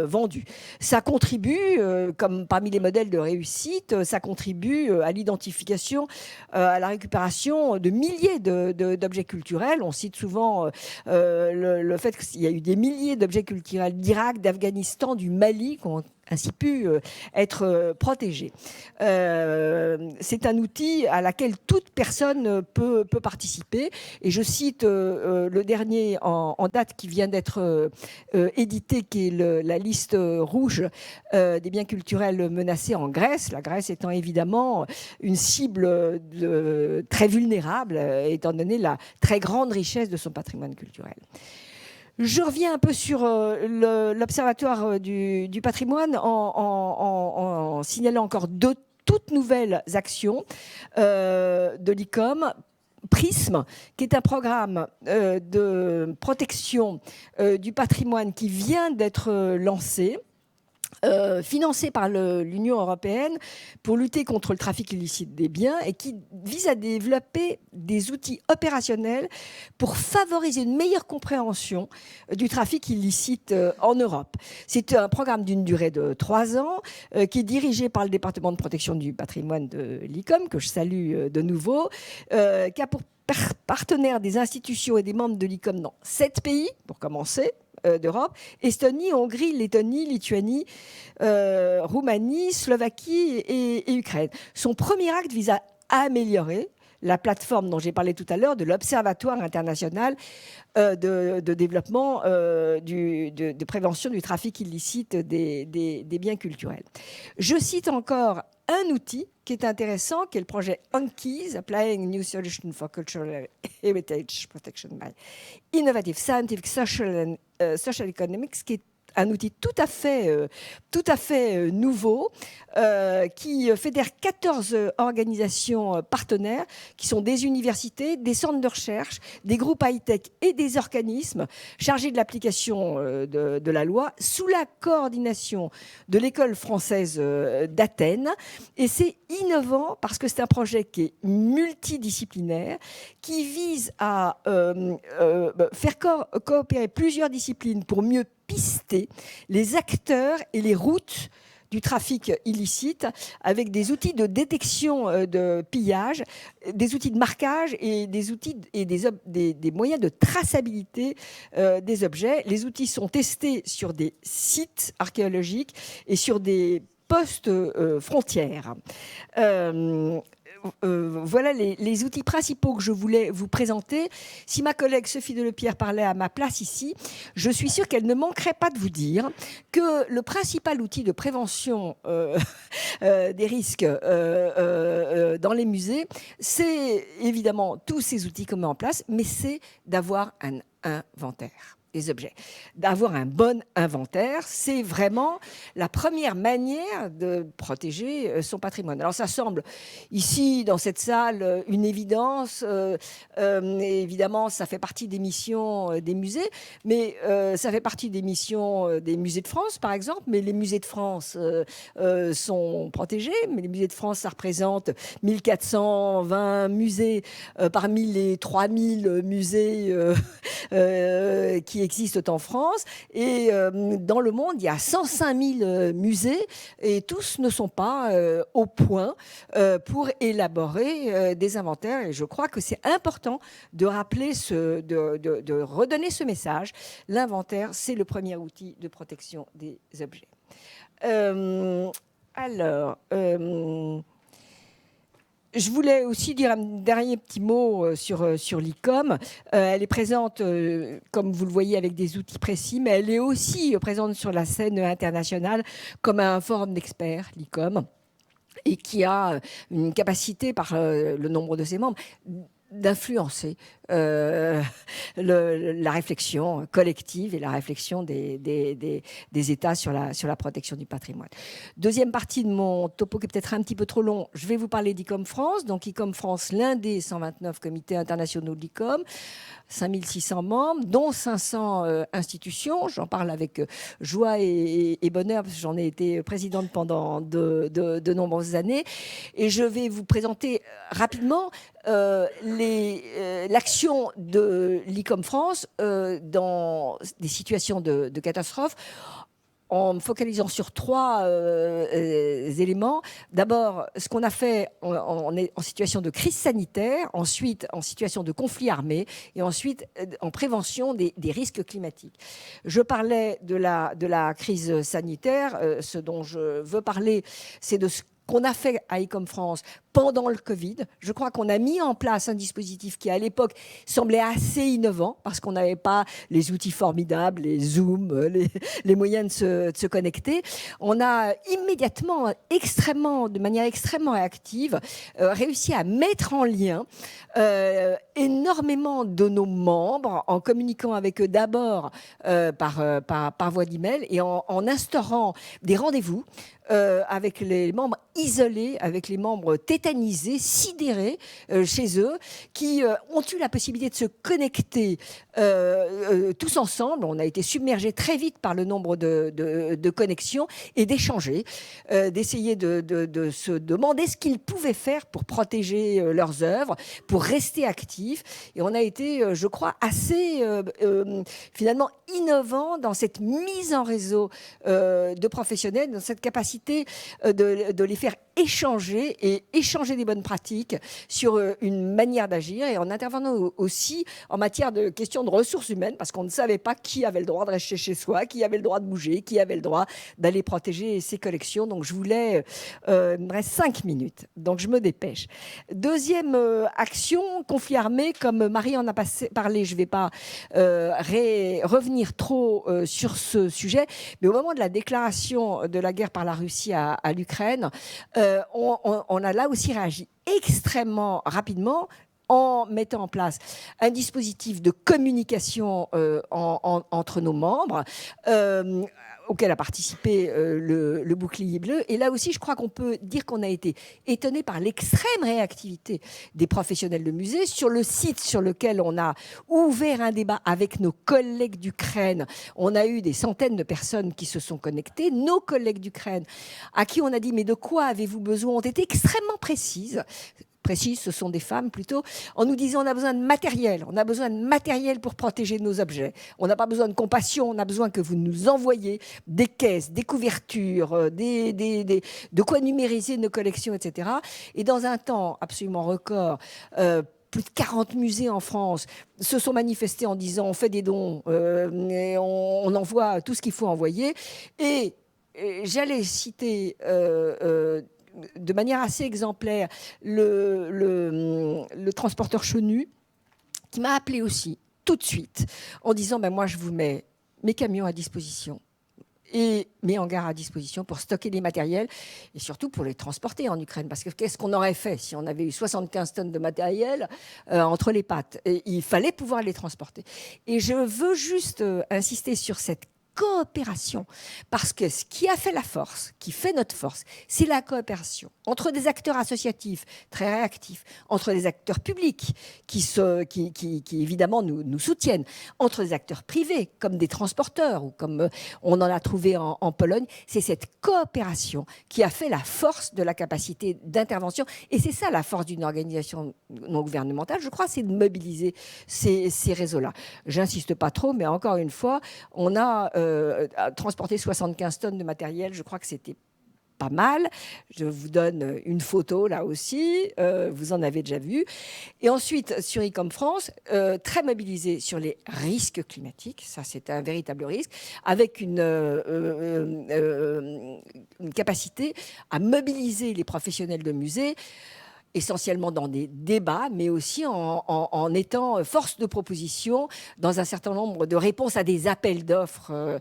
Speaker 3: vendus. Ça contribue, comme parmi les modèles de réussite, ça contribue à l'identification, à la récupération de milliers d'objets culturels. On cite souvent le fait qu'il y a eu des milliers d'objets culturels d'Irak, d'Afghanistan, du Mali qui ont ainsi pu être protégés. C'est un outil à laquelle toute personne peut participer. Et je cite le dernier en date qui vient d'être édité, qui est la liste rouge des biens culturels menacés en Grèce. La Grèce étant évidemment une cible très vulnérable, étant donné la très grande richesse de son patrimoine culturel. Je reviens un peu sur l'Observatoire du patrimoine en signalant encore deux toutes nouvelles actions de l'ICOM. Prisme, qui est un programme de protection du patrimoine qui vient d'être lancé, financé par l'Union européenne pour lutter contre le trafic illicite des biens et qui vise à développer des outils opérationnels pour favoriser une meilleure compréhension du trafic illicite en Europe. C'est un programme d'une durée de 3 ans qui est dirigé par le département de protection du patrimoine de l'ICOM, que je salue de nouveau, qui a pour partenaires des institutions et des membres de l'ICOM dans 7 pays, pour commencer, d'Europe: Estonie, Hongrie, Lettonie, Lituanie, Roumanie, Slovaquie et Ukraine. Son premier acte vise à améliorer la plateforme dont j'ai parlé tout à l'heure de l'Observatoire international de développement de prévention du trafic illicite des biens culturels. Je cite encore un outil qui est intéressant, qui est le projet UNKIS, Applying New Solutions for Cultural Heritage Protection by Innovative Scientific Social Economics, qui est un outil tout à fait nouveau qui fédère 14 organisations partenaires qui sont des universités, des centres de recherche, des groupes high-tech et des organismes chargés de l'application de la loi sous la coordination de l'École française d'Athènes. Et c'est innovant parce que c'est un projet qui est multidisciplinaire, qui vise à faire coopérer plusieurs disciplines pour mieux pister les acteurs et les routes du trafic illicite avec des outils de détection de pillage, des outils de marquage et des outils et des moyens de traçabilité des objets. Les outils sont testés sur des sites archéologiques et sur des postes frontières. Voilà les outils principaux que je voulais vous présenter. Si ma collègue Sophie Delepierre parlait à ma place ici, je suis sûre qu'elle ne manquerait pas de vous dire que le principal outil de prévention des risques dans les musées, c'est évidemment tous ces outils qu'on met en place, mais c'est d'avoir un inventaire des objets. D'avoir un bon inventaire, c'est vraiment la première manière de protéger son patrimoine. Alors ça semble ici, dans cette salle, une évidence. Évidemment, ça fait partie des missions des musées, mais ça fait partie des missions des musées de France, par exemple. Mais les musées de France sont protégés. Mais les musées de France, ça représente 1420 musées parmi les 3000 musées qui existent en France. Et dans le monde, il y a 105 000 musées et tous ne sont pas au point pour élaborer des inventaires. Et je crois que c'est important de rappeler, de redonner ce message. L'inventaire, c'est le premier outil de protection des objets. Je voulais aussi dire un dernier petit mot sur l'ICOM. Elle est présente, comme vous le voyez, avec des outils précis, mais elle est aussi présente sur la scène internationale comme un forum d'experts, l'ICOM, et qui a une capacité, par le nombre de ses membres, d'influencer la réflexion collective et la réflexion des États sur la protection du patrimoine. Deuxième partie de mon topo qui est peut-être un petit peu trop long, je vais vous parler d'ICOM France. Donc ICOM France, l'un des 129 comités internationaux de l'ICOM, 5600 membres, dont 500 institutions. J'en parle avec joie et bonheur parce que j'en ai été présidente pendant de nombreuses années. Et je vais vous présenter rapidement l'action de l'ICOM France dans des situations de catastrophe, en me focalisant sur 3 éléments. D'abord, ce qu'on a fait, on est en situation de crise sanitaire, ensuite en situation de conflit armé, et ensuite en prévention des risques climatiques. Je parlais de la crise sanitaire. Ce dont je veux parler, c'est de ce qu'on a fait à ICOM France pendant le Covid. Je crois qu'on a mis en place un dispositif qui, à l'époque, semblait assez innovant parce qu'on n'avait pas les outils formidables, les Zoom, les moyens de se connecter. On a immédiatement, de manière extrêmement active, réussi à mettre en lien énormément de nos membres en communiquant avec eux d'abord par voie d'email et en instaurant des rendez-vous avec les membres isolés, avec les membres tétanisés, sidérés chez eux, qui ont eu la possibilité de se connecter tous ensemble. On a été submergés très vite par le nombre de connexions et d'échanger, d'essayer de se demander ce qu'ils pouvaient faire pour protéger leurs œuvres, pour rester actifs. Et on a été, je crois, assez finalement innovant dans cette mise en réseau de professionnels, dans cette capacité de les faire échanger des bonnes pratiques sur une manière d'agir, et en intervenant aussi en matière de questions de ressources humaines, parce qu'on ne savait pas qui avait le droit de rester chez soi, qui avait le droit de bouger, qui avait le droit d'aller protéger ses collections. Donc je voulais, il me reste 5 minutes, donc je me dépêche. Deuxième action, conflit armé, comme Marie en a parlé, je ne vais pas revenir trop sur ce sujet, mais au moment de la déclaration de la guerre par la Russie à l'Ukraine, on a là aussi réagi extrêmement rapidement en mettant en place un dispositif de communication entre nos membres, auquel a participé le bouclier bleu. Et là aussi, je crois qu'on peut dire qu'on a été étonné par l'extrême réactivité des professionnels de musée. Sur le site sur lequel on a ouvert un débat avec nos collègues d'Ukraine, on a eu des centaines de personnes qui se sont connectées. Nos collègues d'Ukraine, à qui on a dit « mais de quoi avez-vous besoin ?», ont été extrêmement précises, ce sont des femmes plutôt, en nous disant on a besoin de matériel pour protéger nos objets. On n'a pas besoin de compassion, on a besoin que vous nous envoyiez des caisses, des couvertures, de quoi numériser nos collections, etc. Et dans un temps absolument record, plus de 40 musées en France se sont manifestés en disant on fait des dons, et on envoie tout ce qu'il faut envoyer. Et j'allais citer de manière assez exemplaire le transporteur Chenu, qui m'a appelé aussi tout de suite en disant moi je vous mets mes camions à disposition et mes hangars à disposition pour stocker des matériels et surtout pour les transporter en Ukraine. Parce que qu'est-ce qu'on aurait fait si on avait eu 75 tonnes de matériel entre les pattes ? Et il fallait pouvoir les transporter. Et je veux juste insister sur cette coopération, parce que ce qui a fait la force, qui fait notre force, c'est la coopération entre des acteurs associatifs très réactifs, entre des acteurs publics qui évidemment nous soutiennent, entre des acteurs privés comme des transporteurs ou comme on en a trouvé en Pologne. C'est cette coopération qui a fait la force de la capacité d'intervention, et c'est ça la force d'une organisation non gouvernementale, je crois, c'est de mobiliser ces réseaux-là. J'insiste pas trop, mais encore une fois, on a transporter 75 tonnes de matériel, je crois que c'était pas mal. Je vous donne une photo là aussi, vous en avez déjà vu. Et ensuite, sur ICOM France, très mobilisé sur les risques climatiques, ça c'est un véritable risque, avec une capacité à mobiliser les professionnels de musée, essentiellement dans des débats, mais aussi en étant force de proposition dans un certain nombre de réponses à des appels d'offres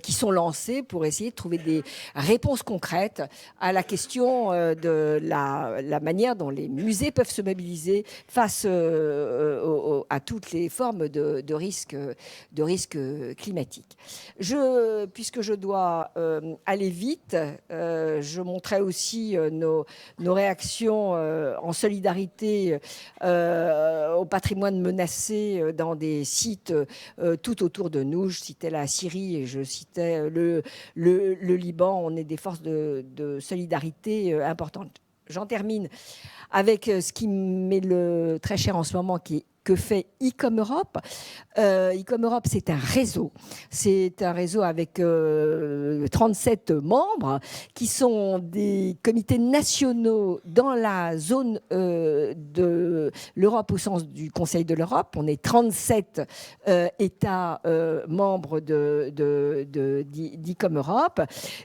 Speaker 3: qui sont lancés pour essayer de trouver des réponses concrètes à la question de la manière dont les musées peuvent se mobiliser face à toutes les formes de risques climatiques. Puisque je dois aller vite, je montrais aussi nos réactions en solidarité au patrimoine menacé dans des sites tout autour de nous. Je citais la Syrie et je citais le Liban. On est des forces de solidarité importantes. j'en termine avec ce qui m'est très cher en ce moment, que fait ICOM Europe. ICOM Europe, c'est un réseau. C'est un réseau avec 37 membres qui sont des comités nationaux dans la zone de l'Europe au sens du Conseil de l'Europe. On est 37 États membres d'ICOM Europe.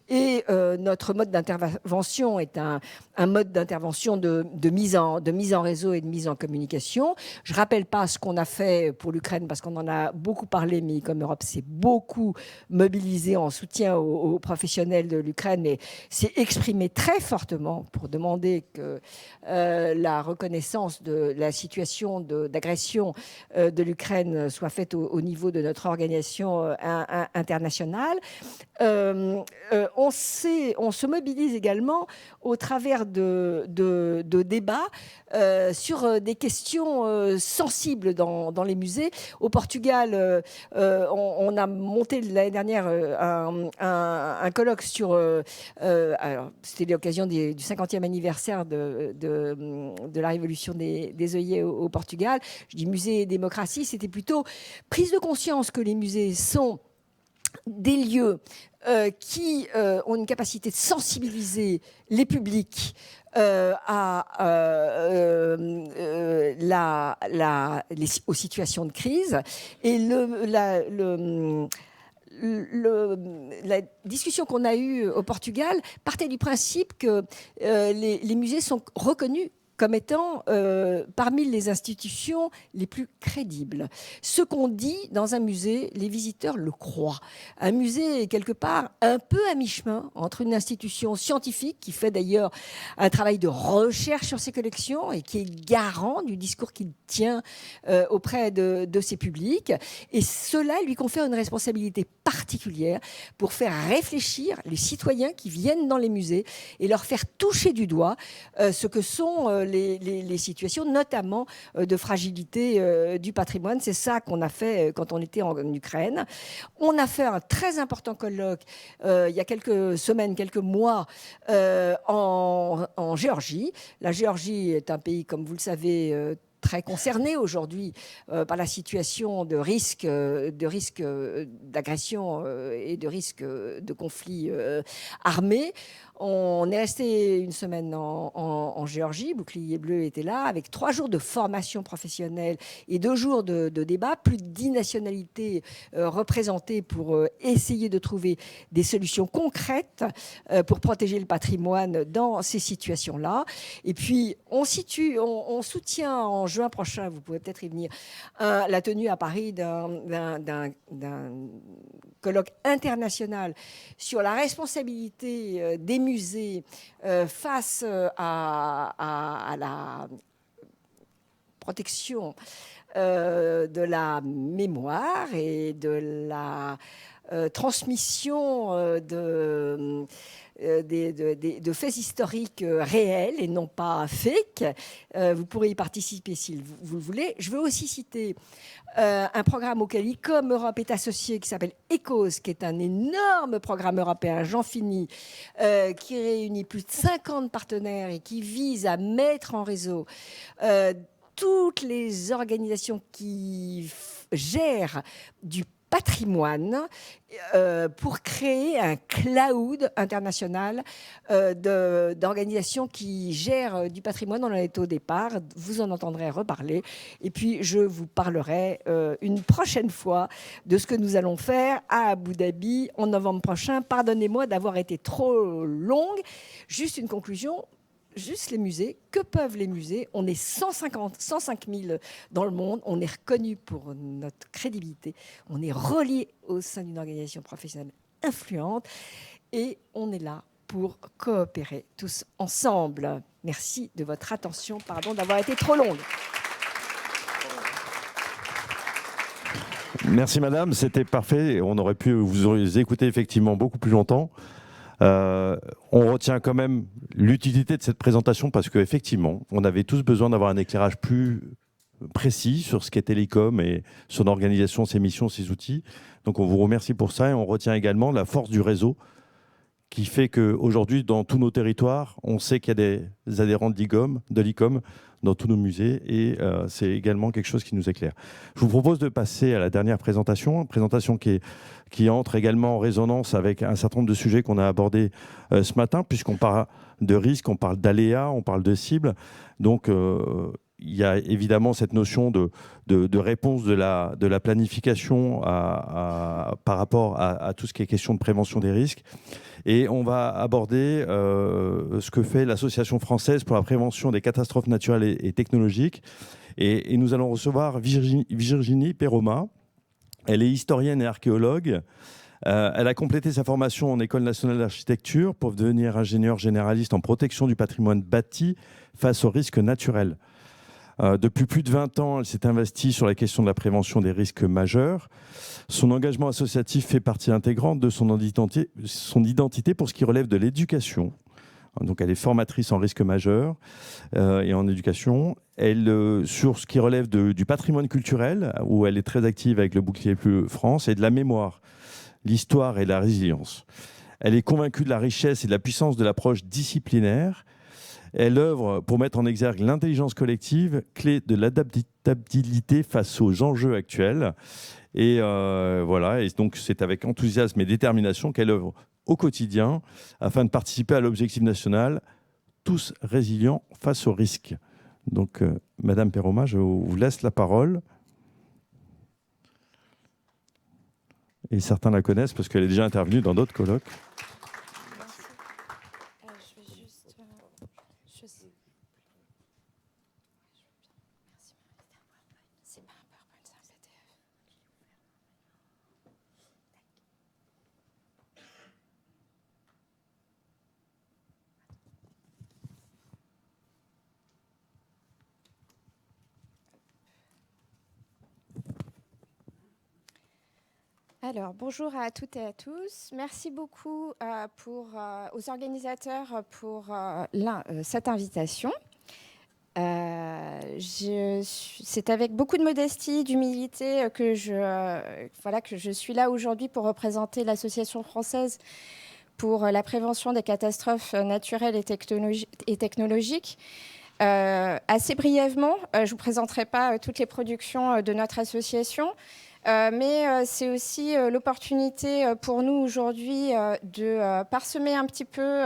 Speaker 3: Et notre mode d'intervention est un mode d'intervention de mise en réseau et de mise en communication. Je rappelle pas ce qu'on a fait pour l'Ukraine parce qu'on en a beaucoup parlé, mais comme Europe s'est beaucoup mobilisé en soutien aux professionnels de l'Ukraine et s'est exprimé très fortement pour demander que la reconnaissance de la situation d'agression de l'Ukraine soit faite au niveau de notre organisation internationale. On se mobilise également au travers de débats sur des questions sensibles dans les musées. Au Portugal, on a monté l'année dernière un colloque sur... alors, c'était l'occasion du 50e anniversaire de la révolution des œillets au Portugal. Je dis musée et démocratie, c'était plutôt prise de conscience que les musées sont des lieux qui ont une capacité de sensibiliser les publics aux situations de crise. Et la discussion qu'on a eue au Portugal partait du principe que les musées sont reconnus comme étant parmi les institutions les plus crédibles. Ce qu'on dit dans un musée, les visiteurs le croient. Un musée est quelque part un peu à mi-chemin entre une institution scientifique qui fait d'ailleurs un travail de recherche sur ses collections et qui est garant du discours qu'il tient auprès de ses publics. Et cela lui confère une responsabilité particulière pour faire réfléchir les citoyens qui viennent dans les musées et leur faire toucher du doigt ce que sont les situations, notamment de fragilité du patrimoine. C'est ça qu'on a fait quand on était en Ukraine. On a fait un très important colloque il y a quelques semaines, quelques mois en Géorgie. La Géorgie est un pays, comme vous le savez, très concerné aujourd'hui par la situation de risque d'agression et de risque de conflit armé. On est resté une semaine en Géorgie, Bouclier Bleu était là, avec 3 jours de formation professionnelle et 2 jours de débat, plus de 10 nationalités représentées pour essayer de trouver des solutions concrètes pour protéger le patrimoine dans ces situations-là. Et puis, on soutient en juin prochain, vous pouvez peut-être y venir, la tenue à Paris d'un colloque international sur la responsabilité des musées face à la protection de la mémoire et de la transmission de faits historiques réels et non pas fake. Vous pourrez y participer si vous le voulez. Je veux aussi citer un programme auquel ICOM Europe est associé qui s'appelle ECOS, qui est un énorme programme européen, j'en finis, qui réunit plus de 50 partenaires et qui vise à mettre en réseau toutes les organisations qui gèrent du patrimoine pour créer un cloud international d'organisations qui gèrent du patrimoine. On en est au départ, vous en entendrez reparler. Et puis, je vous parlerai une prochaine fois de ce que nous allons faire à Abu Dhabi en novembre prochain. Pardonnez-moi d'avoir été trop longue. Juste une conclusion. Juste les musées. Que peuvent les musées? On est 105 000 dans le monde. On est reconnu pour notre crédibilité. On est relié au sein d'une organisation professionnelle influente. Et on est là pour coopérer tous ensemble. Merci de votre attention. Pardon d'avoir été trop longue.
Speaker 1: Merci madame, c'était parfait. On aurait pu vous écouter effectivement beaucoup plus longtemps. On retient quand même l'utilité de cette présentation parce qu'effectivement, on avait tous besoin d'avoir un éclairage plus précis sur ce qu'était l'ICOM et son organisation, ses missions, ses outils. Donc on vous remercie pour ça et on retient également la force du réseau qui fait qu'aujourd'hui, dans tous nos territoires, on sait qu'il y a des adhérents de l'ICOM dans tous nos musées, et c'est également quelque chose qui nous éclaire. Je vous propose de passer à la dernière présentation, une présentation qui entre également en résonance avec un certain nombre de sujets qu'on a abordés ce matin, puisqu'on parle de risques, on parle d'aléas, on parle de cibles. Donc, il y a évidemment cette notion de réponse de la planification par rapport à tout ce qui est question de prévention des risques. Et on va aborder ce que fait l'Association française pour la prévention des catastrophes naturelles et technologiques. Et nous allons recevoir Virginie Perroma. Elle est historienne et archéologue. Elle a complété sa formation en École nationale d'architecture pour devenir ingénieure généraliste en protection du patrimoine bâti face aux risques naturels. Depuis plus de 20 ans, elle s'est investie sur la question de la prévention des risques majeurs. Son engagement associatif fait partie intégrante de son identité pour ce qui relève de l'éducation. Donc, elle est formatrice en risques majeurs et en éducation. Sur ce qui relève du patrimoine culturel, où elle est très active avec le Bouclier Bleu France, et de la mémoire, l'histoire et la résilience. Elle est convaincue de la richesse et de la puissance de l'approche disciplinaire. Elle œuvre pour mettre en exergue l'intelligence collective, clé de l'adaptabilité face aux enjeux actuels. Et voilà, et donc c'est avec enthousiasme et détermination qu'elle œuvre au quotidien afin de participer à l'objectif national, tous résilients face aux risques. Donc, Madame Perroma, je vous laisse la parole. Et certains la connaissent parce qu'elle est déjà intervenue dans d'autres colloques.
Speaker 4: Alors, bonjour à toutes et à tous. Merci beaucoup aux organisateurs pour cette invitation. C'est avec beaucoup de modestie, d'humilité que je suis là aujourd'hui pour représenter l'Association française pour la prévention des catastrophes naturelles et technologiques. Assez brièvement, je ne vous présenterai pas toutes les productions de notre association, mais c'est aussi l'opportunité pour nous aujourd'hui de parsemer un petit peu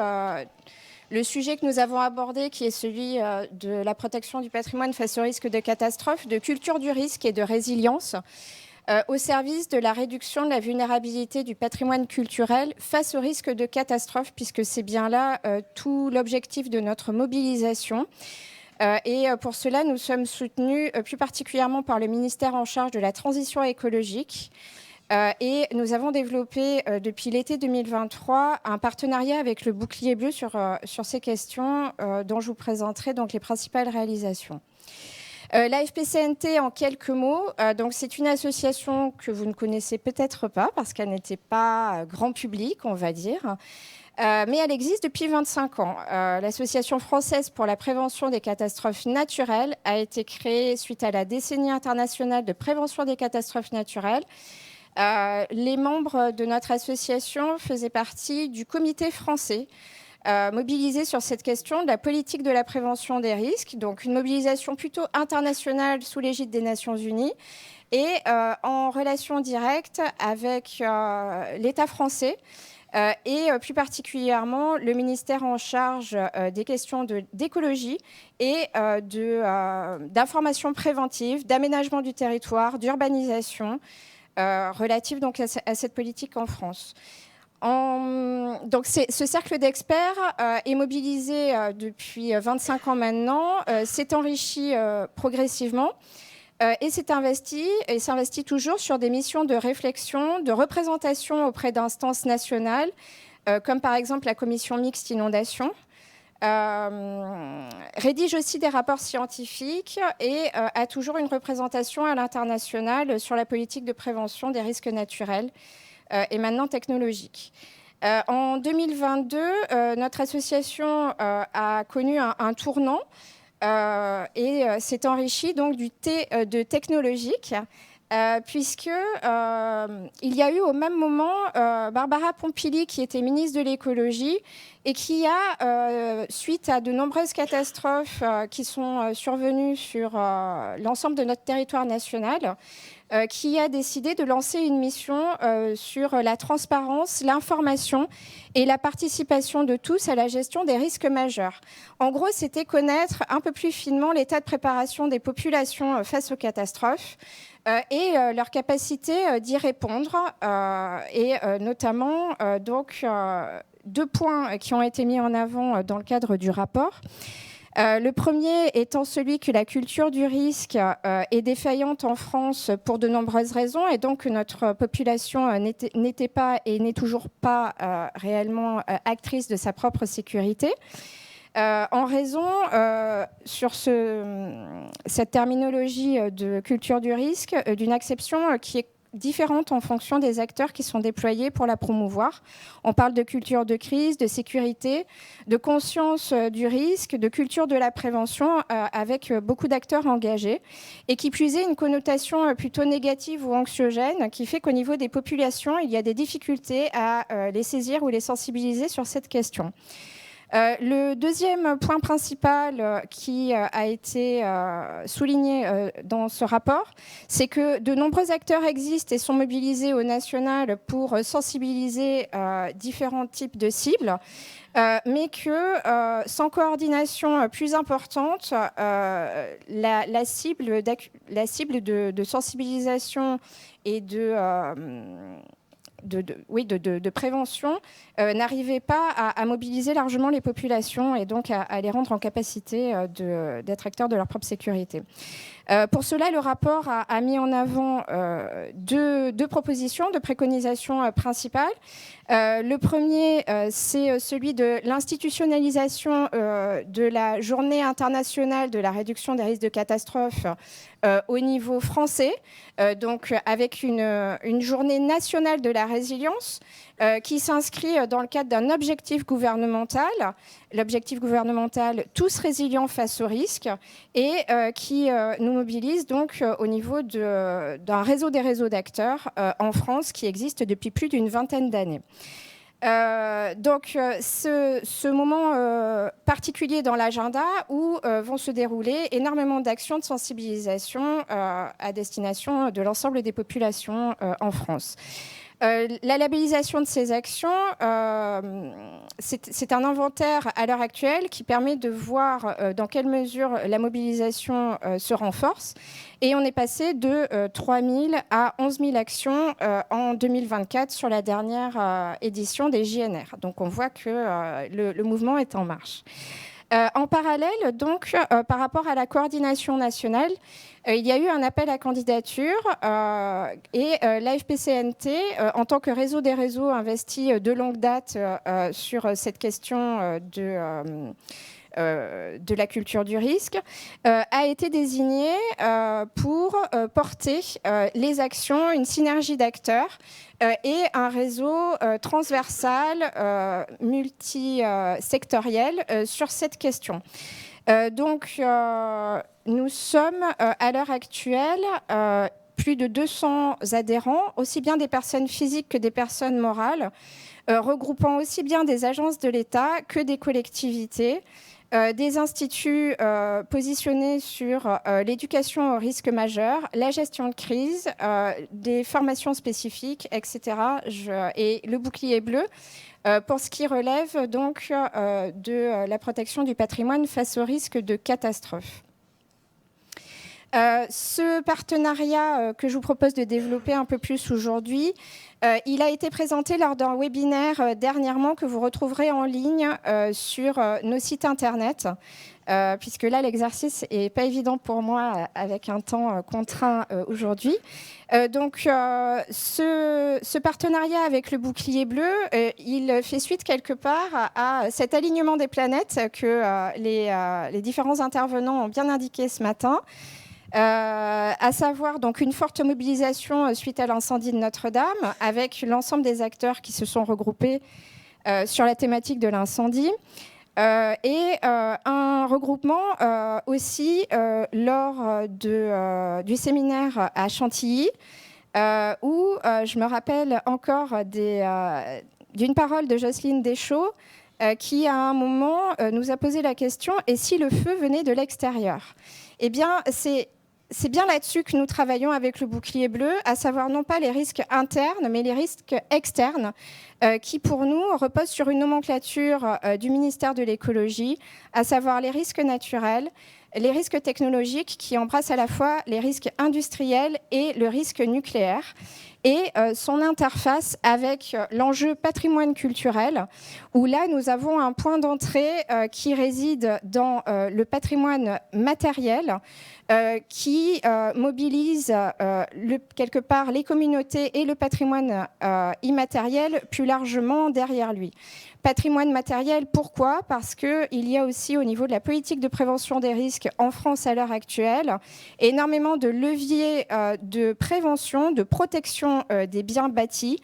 Speaker 4: le sujet que nous avons abordé, qui est celui de la protection du patrimoine face au risque de catastrophe, de culture du risque et de résilience, au service de la réduction de la vulnérabilité du patrimoine culturel face au risque de catastrophe, puisque c'est bien là tout l'objectif de notre mobilisation. Et pour cela, nous sommes soutenus plus particulièrement par le ministère en charge de la transition écologique. Et nous avons développé depuis l'été 2023 un partenariat avec le Bouclier Bleu sur ces questions dont je vous présenterai donc les principales réalisations. L'AFPCNT, en quelques mots, donc c'est une association que vous ne connaissez peut-être pas parce qu'elle n'était pas grand public, on va dire. Mais elle existe depuis 25 ans. L'Association française pour la prévention des catastrophes naturelles a été créée suite à la décennie internationale de prévention des catastrophes naturelles. Les membres de notre association faisaient partie du comité français mobilisé sur cette question de la politique de la prévention des risques, donc une mobilisation plutôt internationale sous l'égide des Nations Unies et en relation directe avec l'État français. Et plus particulièrement le ministère en charge des questions d'écologie et d'information préventive, d'aménagement du territoire, d'urbanisation, relative donc à cette politique en France. Donc ce cercle d'experts est mobilisé depuis 25 ans maintenant, s'est enrichi progressivement. Et s'investit toujours sur des missions de réflexion, de représentation auprès d'instances nationales, comme par exemple la commission mixte inondation, rédige aussi des rapports scientifiques et a toujours une représentation à l'international sur la politique de prévention des risques naturels et maintenant technologiques. En 2022, notre association a connu un tournant et s'est enrichi donc du T de technologique puisque il y a eu au même moment Barbara Pompili, qui était ministre de l'écologie, et qui a, suite à de nombreuses catastrophes qui sont survenues sur l'ensemble de notre territoire national, qui a décidé de lancer une mission sur la transparence, l'information et la participation de tous à la gestion des risques majeurs. En gros, c'était connaître un peu plus finement l'état de préparation des populations face aux catastrophes et leur capacité d'y répondre, et notamment donc 2 points qui ont été mis en avant dans le cadre du rapport. Le premier étant celui que la culture du risque est défaillante en France pour de nombreuses raisons, et donc que notre population n'était pas et n'est toujours pas réellement actrice de sa propre sécurité. En raison, sur cette terminologie de culture du risque, d'une acception qui est différentes en fonction des acteurs qui sont déployés pour la promouvoir. On parle de culture de crise, de sécurité, de conscience du risque, de culture de la prévention, avec beaucoup d'acteurs engagés, et qui plus est une connotation plutôt négative ou anxiogène, qui fait qu'au niveau des populations, il y a des difficultés à les saisir ou les sensibiliser sur cette question. Le deuxième point principal qui a été souligné dans ce rapport, c'est que de nombreux acteurs existent et sont mobilisés au national pour sensibiliser différents types de cibles, mais que sans coordination plus importante, la cible de sensibilisation et de prévention n'arrivait pas à mobiliser largement les populations et donc à les rendre en capacité d'être acteurs de leur propre sécurité. Pour cela, le rapport a mis en avant deux propositions, deux préconisations principales. Le premier, c'est celui de l'institutionnalisation de la Journée internationale de la réduction des risques de catastrophe au niveau français, donc avec une journée nationale de la résilience qui s'inscrit dans le cadre d'un objectif gouvernemental, l'objectif gouvernemental « Tous résilients face aux risques » et qui nous mobilise donc au niveau d'un réseau des réseaux d'acteurs en France qui existe depuis plus d'une vingtaine d'années. Donc ce moment particulier dans l'agenda où vont se dérouler énormément d'actions de sensibilisation à destination de l'ensemble des populations en France. La labellisation de ces actions, c'est un inventaire à l'heure actuelle qui permet de voir dans quelle mesure la mobilisation se renforce. Et on est passé de 3 000 à 11 000 actions en 2024 sur la dernière édition des JNR. Donc on voit que le mouvement est en marche. En parallèle, donc, par rapport à la coordination nationale, il y a eu un appel à candidature et l'AFP-CNT, en tant que réseau des réseaux, investit de longue date sur cette question de la culture du risque, a été désigné pour porter les actions, une synergie d'acteurs et un réseau transversal, multisectoriel sur cette question. Donc, nous sommes à l'heure actuelle plus de 200 adhérents, aussi bien des personnes physiques que des personnes morales, regroupant aussi bien des agences de l'État que des collectivités, des instituts positionnés sur l'éducation aux risques majeurs, la gestion de crise, des formations spécifiques, etc. Et le bouclier bleu pour ce qui relève donc de la protection du patrimoine face au risque de catastrophe. Ce partenariat que je vous propose de développer un peu plus aujourd'hui, il a été présenté lors d'un webinaire dernièrement que vous retrouverez en ligne sur nos sites internet, puisque là, l'exercice n'est pas évident pour moi avec un temps contraint aujourd'hui. Donc, ce partenariat avec le bouclier bleu, il fait suite quelque part à cet alignement des planètes que les différents intervenants ont bien indiqué ce matin. À savoir donc une forte mobilisation suite à l'incendie de Notre-Dame, avec l'ensemble des acteurs qui se sont regroupés sur la thématique de l'incendie. et un regroupement aussi lors du séminaire à Chantilly, où je me rappelle encore d'une parole de Jocelyne Deschaux, qui à un moment nous a posé la question « Et si le feu venait de l'extérieur ?» Eh bien, c'est bien là-dessus que nous travaillons avec le bouclier bleu, à savoir non pas les risques internes, mais les risques externes, qui pour nous reposent sur une nomenclature du ministère de l'écologie, à savoir les risques naturels, les risques technologiques qui embrassent à la fois les risques industriels et le risque nucléaire, et son interface avec l'enjeu patrimoine culturel, où là nous avons un point d'entrée qui réside dans le patrimoine matériel, qui mobilise quelque part les communautés et le patrimoine immatériel plus largement derrière lui. Patrimoine matériel, pourquoi ? Parce qu'il y a aussi au niveau de la politique de prévention des risques en France à l'heure actuelle énormément de leviers de prévention, de protection des biens bâtis,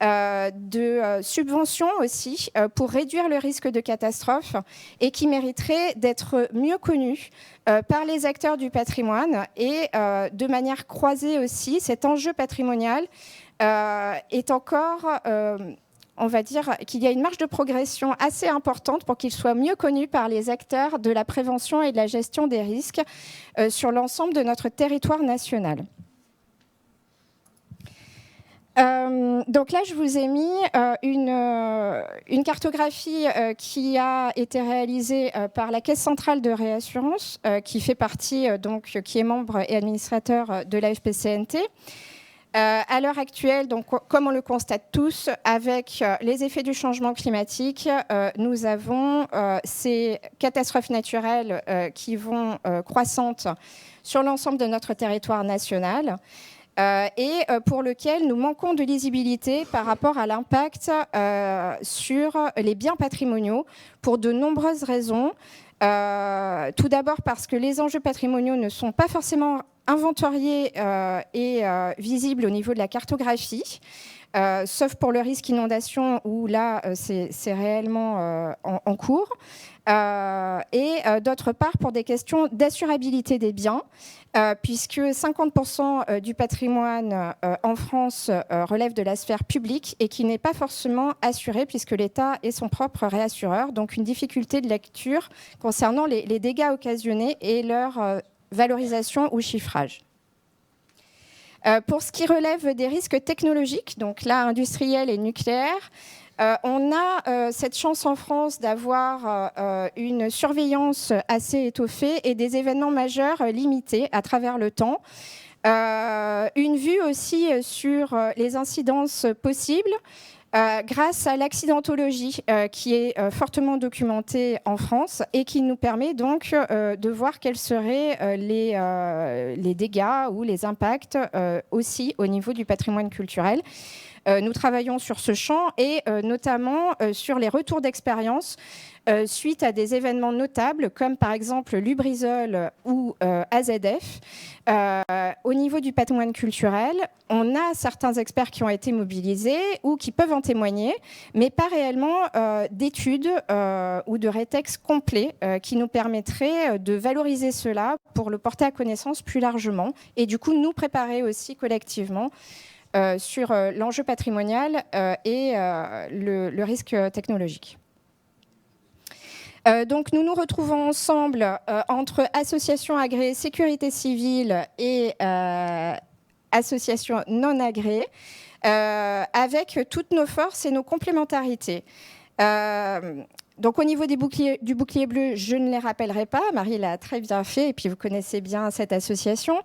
Speaker 4: de subventions aussi pour réduire le risque de catastrophe et qui mériterait d'être mieux connus par les acteurs du patrimoine et de manière croisée aussi. Cet enjeu patrimonial est encore... on va dire qu'il y a une marge de progression assez importante pour qu'il soit mieux connu par les acteurs de la prévention et de la gestion des risques sur l'ensemble de notre territoire national. Donc là, je vous ai mis une cartographie qui a été réalisée par la Caisse centrale de réassurance, qui fait partie, qui est membre et administrateur de la FPCNT. À l'heure actuelle, donc, comme on le constate tous, avec les effets du changement climatique, nous avons ces catastrophes naturelles qui vont croissantes sur l'ensemble de notre territoire national et pour lequel nous manquons de lisibilité par rapport à l'impact sur les biens patrimoniaux pour de nombreuses raisons. Tout d'abord parce que les enjeux patrimoniaux ne sont pas forcément inventoriés et visibles au niveau de la cartographie, sauf pour le risque inondation où là c'est réellement en cours, et d'autre part pour des questions d'assurabilité des biens, puisque 50% du patrimoine en France relève de la sphère publique et qui n'est pas forcément assuré puisque l'État est son propre réassureur. Donc une difficulté de lecture concernant les dégâts occasionnés et leur valorisation ou chiffrage. Pour ce qui relève des risques technologiques, donc là industriels et nucléaires, on a cette chance en France d'avoir une surveillance assez étoffée et des événements majeurs limités à travers le temps. Une vue aussi sur les incidences possibles grâce à l'accidentologie qui est fortement documentée en France et qui nous permet donc de voir quels seraient les dégâts ou les impacts aussi au niveau du patrimoine culturel. Nous travaillons sur ce champ et notamment sur les retours d'expérience suite à des événements notables comme par exemple Lubrizol ou AZF. Au niveau du patrimoine culturel, on a certains experts qui ont été mobilisés ou qui peuvent en témoigner, mais pas réellement d'études ou de rétex complets qui nous permettraient de valoriser cela pour le porter à connaissance plus largement et du coup nous préparer aussi collectivement sur l'enjeu patrimonial et le risque technologique. Donc nous nous retrouvons ensemble entre associations agréées sécurité civile et associations non agréées avec toutes nos forces et nos complémentarités. Donc au niveau du bouclier bleu, je ne les rappellerai pas, Marie l'a très bien fait et puis vous connaissez bien cette association.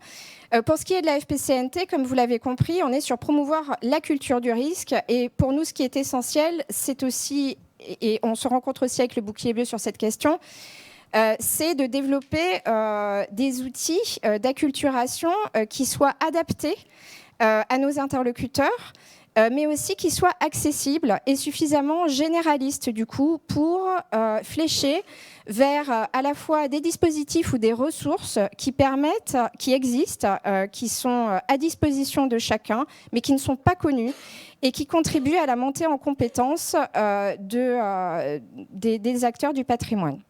Speaker 4: Pour ce qui est de la FPCNT, comme vous l'avez compris, on est sur promouvoir la culture du risque et pour nous ce qui est essentiel, c'est aussi, et on se rencontre aussi avec le bouclier bleu sur cette question, c'est de développer des outils d'acculturation qui soient adaptés à nos interlocuteurs, mais aussi qui soit accessible et suffisamment généraliste du coup pour flécher vers à la fois des dispositifs ou des ressources qui existent, qui sont à disposition de chacun, mais qui ne sont pas connus et qui contribuent à la montée en compétences des acteurs du patrimoine.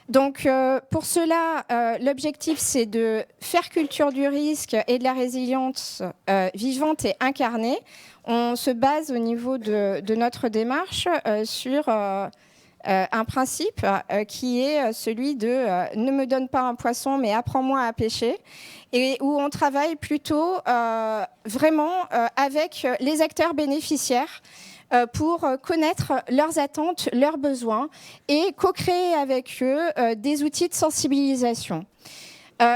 Speaker 4: Donc, pour cela, l'objectif, c'est de faire culture du risque et de la résilience vivante et incarnée. On se base au niveau de notre démarche sur un principe qui est celui de ne me donne pas un poisson, mais apprends-moi à pêcher, et où on travaille plutôt vraiment avec les acteurs bénéficiaires pour connaître leurs attentes, leurs besoins et co-créer avec eux des outils de sensibilisation.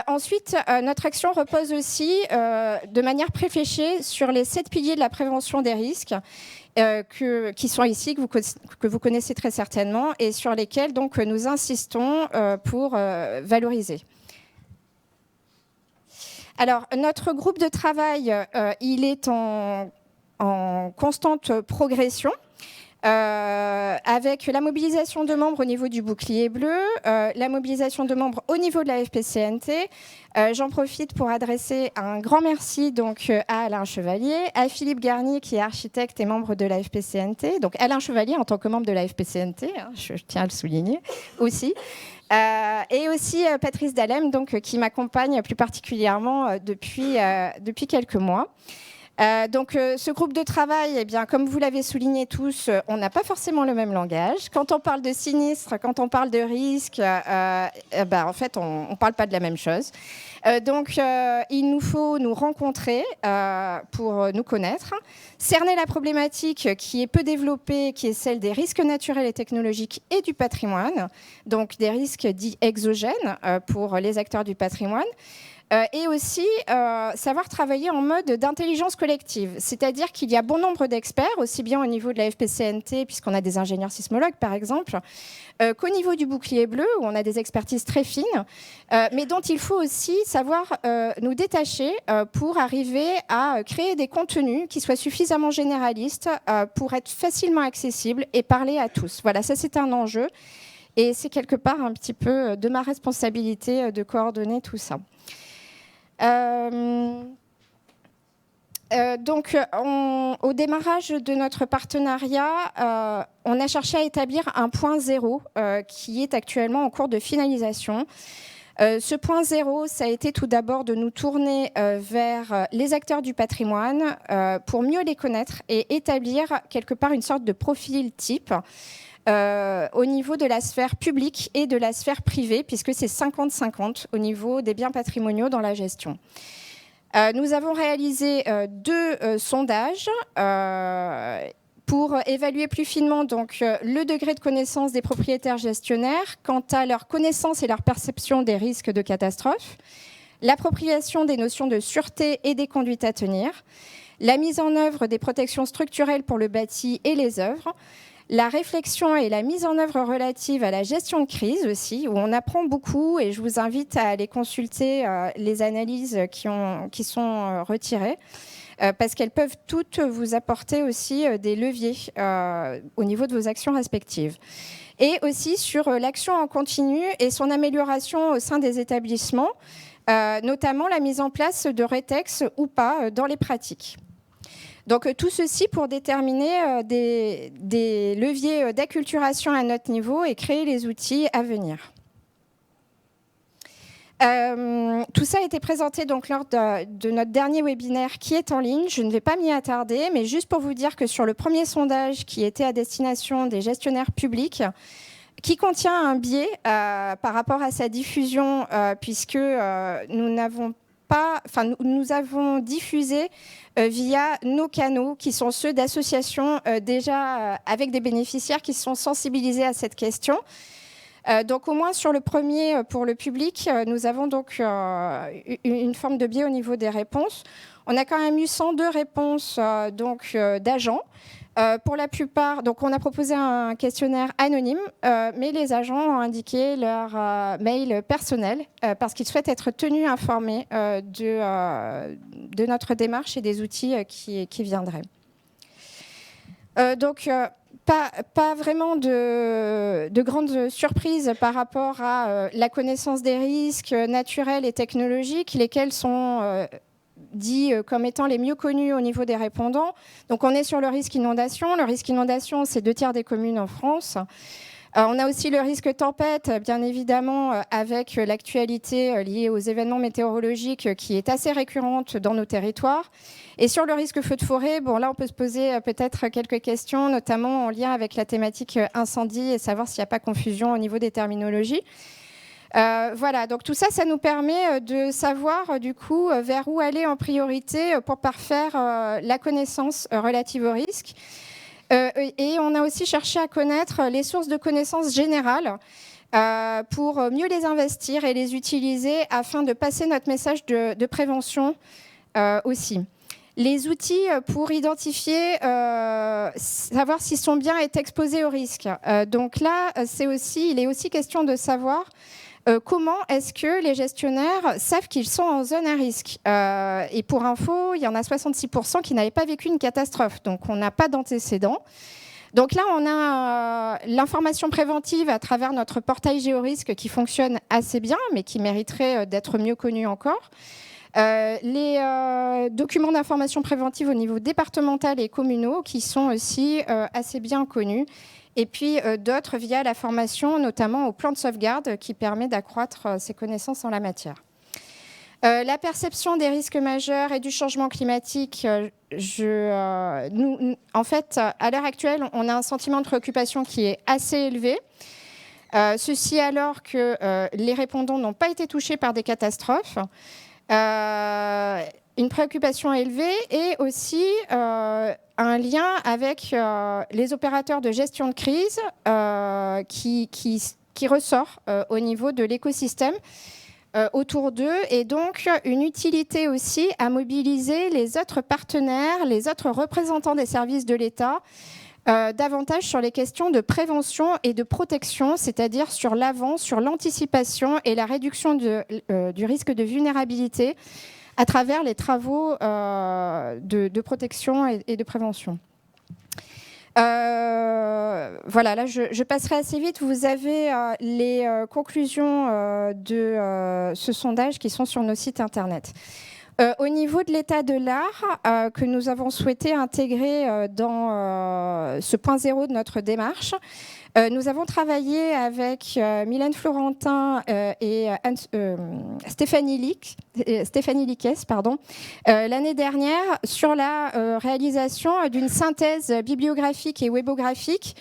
Speaker 4: Ensuite, notre action repose aussi de manière réfléchie sur les 7 piliers de la prévention des risques qui sont ici, que vous connaissez très certainement et sur lesquels donc, nous insistons pour valoriser. Alors, notre groupe de travail, il est en constante progression, avec la mobilisation de membres au niveau du bouclier bleu, la mobilisation de membres au niveau de la FPCNT. J'en profite pour adresser un grand merci donc, à Alain Chevalier, à Philippe Garnier qui est architecte et membre de la FPCNT, donc Alain Chevalier en tant que membre de la FPCNT, hein, je tiens à le souligner aussi. Et aussi Patrice Dalem donc, qui m'accompagne plus particulièrement depuis quelques mois. Donc, ce groupe de travail, eh bien, comme vous l'avez souligné tous, on n'a pas forcément le même langage. Quand on parle de sinistre, quand on parle de risque, en fait, on ne parle pas de la même chose. Donc, il nous faut nous rencontrer pour nous connaître, cerner la problématique qui est peu développée, qui est celle des risques naturels et technologiques et du patrimoine, donc des risques dits exogènes pour les acteurs du patrimoine. Et aussi savoir travailler en mode d'intelligence collective. C'est-à-dire qu'il y a bon nombre d'experts, aussi bien au niveau de la FPCNT, puisqu'on a des ingénieurs sismologues par exemple, qu'au niveau du bouclier bleu, où on a des expertises très fines, mais dont il faut aussi savoir nous détacher pour arriver à créer des contenus qui soient suffisamment généralistes pour être facilement accessibles et parler à tous. Voilà, ça c'est un enjeu. Et c'est quelque part un petit peu de ma responsabilité de coordonner tout ça. Donc, au démarrage de notre partenariat, on a cherché à établir un point zéro qui est actuellement en cours de finalisation. Ce point zéro, ça a été tout d'abord de nous tourner vers les acteurs du patrimoine pour mieux les connaître et établir quelque part une sorte de profil type au niveau de la sphère publique et de la sphère privée, puisque c'est 50-50 au niveau des biens patrimoniaux dans la gestion. Nous avons réalisé 2 sondages pour évaluer plus finement donc, le degré de connaissance des propriétaires gestionnaires quant à leur connaissance et leur perception des risques de catastrophe, l'appropriation des notions de sûreté et des conduites à tenir, la mise en œuvre des protections structurelles pour le bâti et les œuvres, la réflexion et la mise en œuvre relative à la gestion de crise aussi, où on apprend beaucoup et je vous invite à aller consulter les analyses qui sont retirées parce qu'elles peuvent toutes vous apporter aussi des leviers au niveau de vos actions respectives. Et aussi sur l'action en continu et son amélioration au sein des établissements, notamment la mise en place de rétex ou pas dans les pratiques. Donc tout ceci pour déterminer des leviers d'acculturation à notre niveau et créer les outils à venir. Tout ça a été présenté donc lors de notre dernier webinaire qui est en ligne. Je ne vais pas m'y attarder, mais juste pour vous dire que sur le premier sondage qui était à destination des gestionnaires publics, qui contient un biais par rapport à sa diffusion, puisque nous avons diffusé via nos canaux, qui sont ceux d'associations déjà avec des bénéficiaires qui sont sensibilisés à cette question. Donc au moins sur le premier, pour le public, nous avons donc une forme de biais au niveau des réponses. On a quand même eu 102 réponses d'agents Pour la plupart, donc on a proposé un questionnaire anonyme, mais les agents ont indiqué leur mail personnel parce qu'ils souhaitent être tenus informés de notre démarche et des outils qui viendraient. Donc, pas vraiment de grandes surprises par rapport à la connaissance des risques naturels et technologiques, lesquels sont dits comme étant les mieux connus au niveau des répondants. Donc on est sur le risque inondation. Le risque inondation, c'est 2/3 des communes en France. On a aussi le risque tempête, bien évidemment, avec l'actualité liée aux événements météorologiques qui est assez récurrente dans nos territoires. Et sur le risque feu de forêt, bon, là, on peut se poser peut-être quelques questions, notamment en lien avec la thématique incendie et savoir s'il n'y a pas confusion au niveau des terminologies. Voilà, donc tout ça, ça nous permet de savoir du coup vers où aller en priorité pour parfaire la connaissance relative au risque. Et on a aussi cherché à connaître les sources de connaissances générales pour mieux les investir et les utiliser afin de passer notre message de prévention aussi. Les outils pour identifier, savoir s'ils sont bien et exposés au risque. Donc là, il est aussi question de savoir comment est-ce que les gestionnaires savent qu'ils sont en zone à risque. Et pour info, il y en a 66% qui n'avaient pas vécu une catastrophe. Donc, on n'a pas d'antécédents. Donc là, on a l'information préventive à travers notre portail Géorisque qui fonctionne assez bien, mais qui mériterait d'être mieux connu encore. Les documents d'information préventive au niveau départemental et communaux qui sont aussi assez bien connus. Et puis d'autres via la formation, notamment au plan de sauvegarde, qui permet d'accroître ses connaissances en la matière. La perception des risques majeurs et du changement climatique, en fait, à l'heure actuelle, on a un sentiment de préoccupation qui est assez élevé. Ceci alors que les répondants n'ont pas été touchés par des catastrophes. Une préoccupation élevée et aussi un lien avec les opérateurs de gestion de crise qui ressort au niveau de l'écosystème autour d'eux et donc une utilité aussi à mobiliser les autres partenaires, les autres représentants des services de l'État davantage sur les questions de prévention et de protection, c'est-à-dire sur l'avant, sur l'anticipation et la réduction du risque de vulnérabilité à travers les travaux de protection et de prévention. Voilà, là je passerai assez vite. Vous avez les conclusions de ce sondage qui sont sur nos sites internet. Au niveau de l'état de l'art que nous avons souhaité intégrer dans ce point zéro de notre démarche, nous avons travaillé avec Mylène Florentin et Stéphanie Liques l'année dernière sur la réalisation d'une synthèse bibliographique et webographique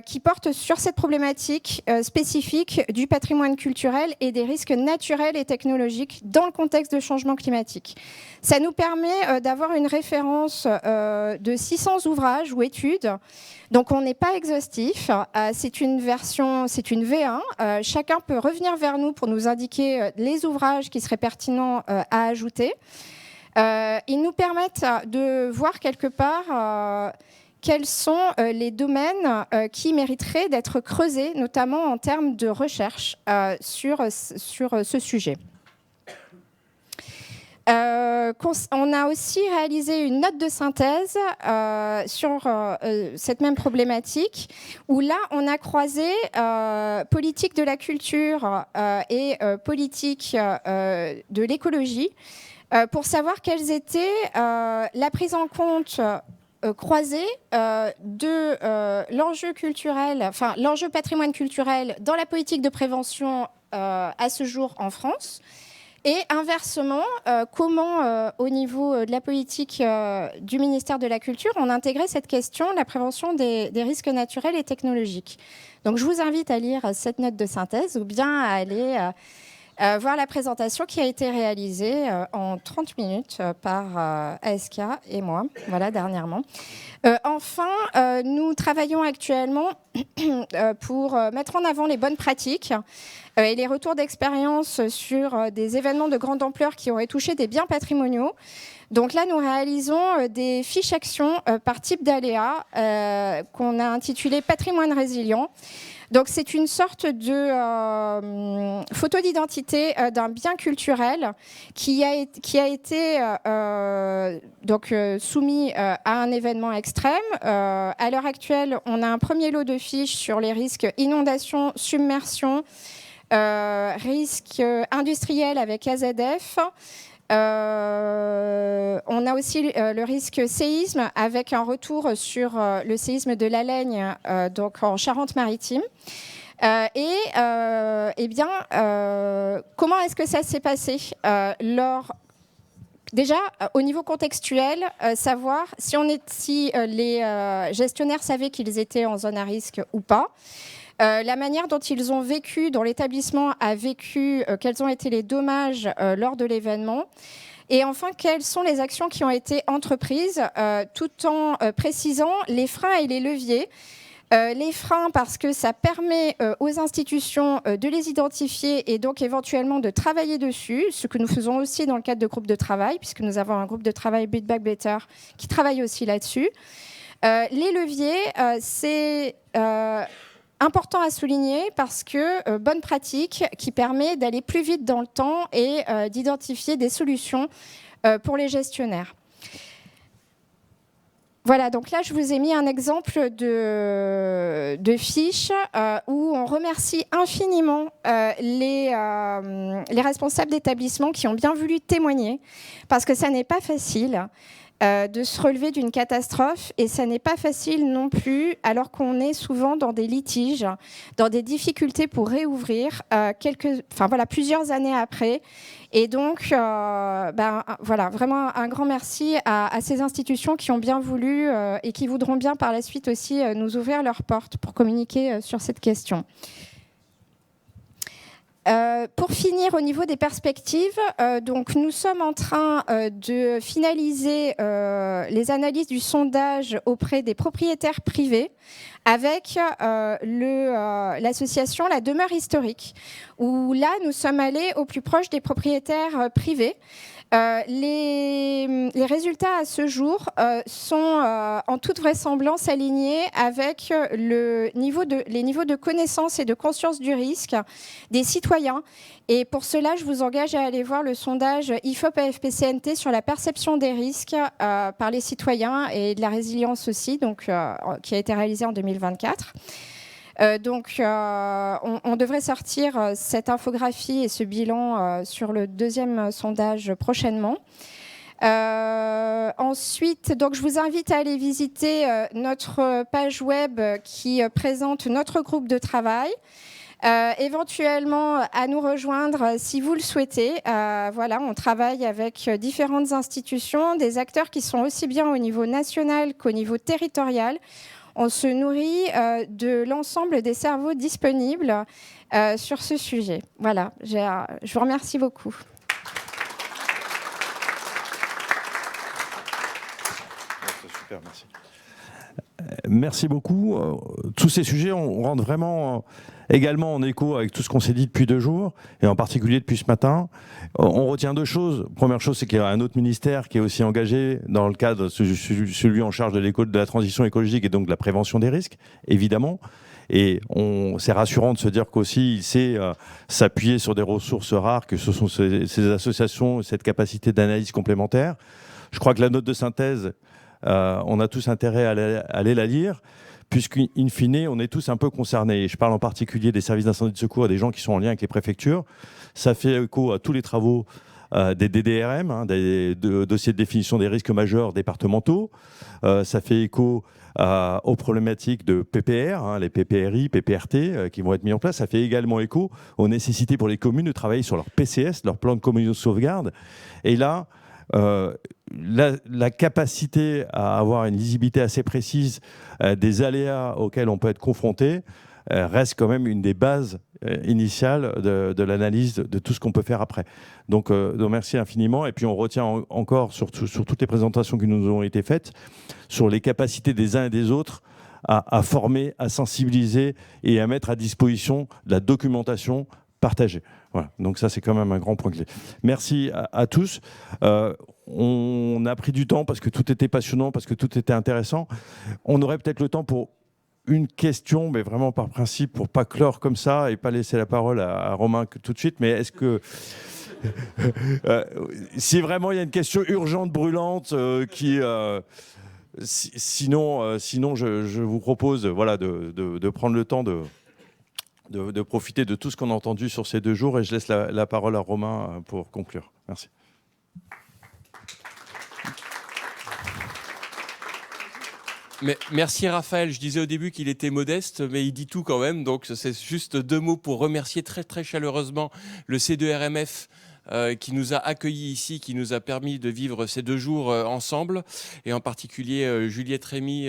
Speaker 4: qui porte sur cette problématique spécifique du patrimoine culturel et des risques naturels et technologiques dans le contexte de changement climatique. Ça nous permet d'avoir une référence de 600 ouvrages ou études. Donc on n'est pas exhaustif, c'est une version, c'est une V1. Chacun peut revenir vers nous pour nous indiquer les ouvrages qui seraient pertinents à ajouter. Ils nous permettent de voir quelque part quels sont les domaines qui mériteraient d'être creusés, notamment en termes de recherche sur ce sujet. On a aussi réalisé une note de synthèse sur cette même problématique, où là, on a croisé politique de la culture et politique de l'écologie pour savoir quelles étaient la prise en compte croisée de l'enjeu culturel, enfin l'enjeu patrimoine culturel dans la politique de prévention à ce jour en France. Et inversement, comment, au niveau de la politique du ministère de la Culture, on intégrait cette question, la prévention des risques naturels et technologiques. Donc, je vous invite à lire cette note de synthèse ou bien à aller voir la présentation qui a été réalisée en 30 minutes par ASK et moi, voilà, dernièrement. Enfin, nous travaillons actuellement pour mettre en avant les bonnes pratiques et les retours d'expérience sur des événements de grande ampleur qui auraient touché des biens patrimoniaux. Donc là, nous réalisons des fiches actions par type d'aléa qu'on a intitulées Patrimoine résilient. Donc c'est une sorte de photo d'identité d'un bien culturel qui a été soumis à un événement extrême. À l'heure actuelle, on a un premier lot de fiches sur les risques inondation, submersion, risques industriels avec AZF. On a aussi le risque séisme avec un retour sur le séisme de l'Alaigne, donc en Charente-Maritime. Comment est-ce que ça s'est passé Déjà, au niveau contextuel, savoir si les gestionnaires savaient qu'ils étaient en zone à risque ou pas. La manière dont ils ont vécu, dont l'établissement a vécu, quels ont été les dommages lors de l'événement. Et enfin, quelles sont les actions qui ont été entreprises, tout en précisant les freins et les leviers. Les freins parce que ça permet aux institutions de les identifier et donc éventuellement de travailler dessus, ce que nous faisons aussi dans le cadre de groupes de travail, puisque nous avons un groupe de travail Build Back Better qui travaille aussi là-dessus. Les leviers, c'est important à souligner parce que bonne pratique qui permet d'aller plus vite dans le temps et d'identifier des solutions pour les gestionnaires. Voilà, donc là, je vous ai mis un exemple de fiche où on remercie infiniment les responsables d'établissement qui ont bien voulu témoigner parce que ça n'est pas facile. De se relever d'une catastrophe et ça n'est pas facile non plus alors qu'on est souvent dans des litiges, dans des difficultés pour réouvrir plusieurs années après. Et donc, vraiment un grand merci à ces institutions qui ont bien voulu et qui voudront bien par la suite aussi nous ouvrir leurs portes pour communiquer sur cette question. Pour finir, au niveau des perspectives, donc nous sommes en train de finaliser les analyses du sondage auprès des propriétaires privés avec l'association La Demeure Historique, où là, nous sommes allés au plus proche des propriétaires privés. Les résultats à ce jour sont en toute vraisemblance alignés avec les niveaux de connaissance et de conscience du risque des citoyens. Et pour cela, je vous engage à aller voir le sondage IFOP-AFP-CNT sur la perception des risques par les citoyens et de la résilience aussi, donc, qui a été réalisé en 2024. On devrait sortir cette infographie et ce bilan sur le deuxième sondage prochainement. Ensuite, donc, je vous invite à aller visiter notre page web qui présente notre groupe de travail. Éventuellement à nous rejoindre si vous le souhaitez. On travaille avec différentes institutions, des acteurs qui sont aussi bien au niveau national qu'au niveau territorial. On se nourrit de l'ensemble des cerveaux disponibles sur ce sujet. Voilà, je vous remercie beaucoup.
Speaker 1: Super, merci. Merci beaucoup. Tous ces sujets, on rentre vraiment également en écho avec tout ce qu'on s'est dit depuis 2 jours, et en particulier depuis ce matin. On retient 2 choses. Première chose, c'est qu'il y a un autre ministère qui est aussi engagé dans le cadre, celui en charge de la transition écologique et donc de la prévention des risques, évidemment. Et c'est rassurant de se dire qu'aussi il sait s'appuyer sur des ressources rares, que ce sont ces associations, cette capacité d'analyse complémentaire. Je crois que la note de synthèse, on a tous intérêt à aller la lire, puisqu'in fine, on est tous un peu concernés. Je parle en particulier des services d'incendie de secours et des gens qui sont en lien avec les préfectures. Ça fait écho à tous les travaux des DDRM, des dossiers de définition des risques majeurs départementaux. Ça fait écho aux problématiques de PPR, les PPRI, PPRT qui vont être mis en place. Ça fait également écho aux nécessités pour les communes de travailler sur leur PCS, leur plan de communauté de sauvegarde. Et là, la capacité à avoir une lisibilité assez précise des aléas auxquels on peut être confronté reste quand même une des bases initiales de l'analyse de tout ce qu'on peut faire après. Donc merci infiniment. Et puis on retient encore sur toutes les présentations qui nous ont été faites sur les capacités des uns et des autres à former, à sensibiliser et à mettre à disposition de la documentation partagée. Voilà. Donc ça, c'est quand même un grand point clé. Merci à tous. On a pris du temps parce que tout était passionnant, parce que tout était intéressant. On aurait peut-être le temps pour une question, mais vraiment par principe, pour pas clore comme ça et pas laisser la parole à Romain tout de suite. Mais est-ce que si vraiment il y a une question urgente, brûlante, sinon, je vous propose, voilà, de prendre le temps de profiter de tout ce qu'on a entendu sur ces 2 jours, et je laisse la parole à Romain pour conclure. Merci.
Speaker 5: Mais merci Raphaël, je disais au début qu'il était modeste, mais il dit tout quand même, donc c'est juste 2 mots pour remercier très très chaleureusement le C2RMF qui nous a accueillis ici, qui nous a permis de vivre ces 2 jours ensemble, et en particulier Juliette Rémy,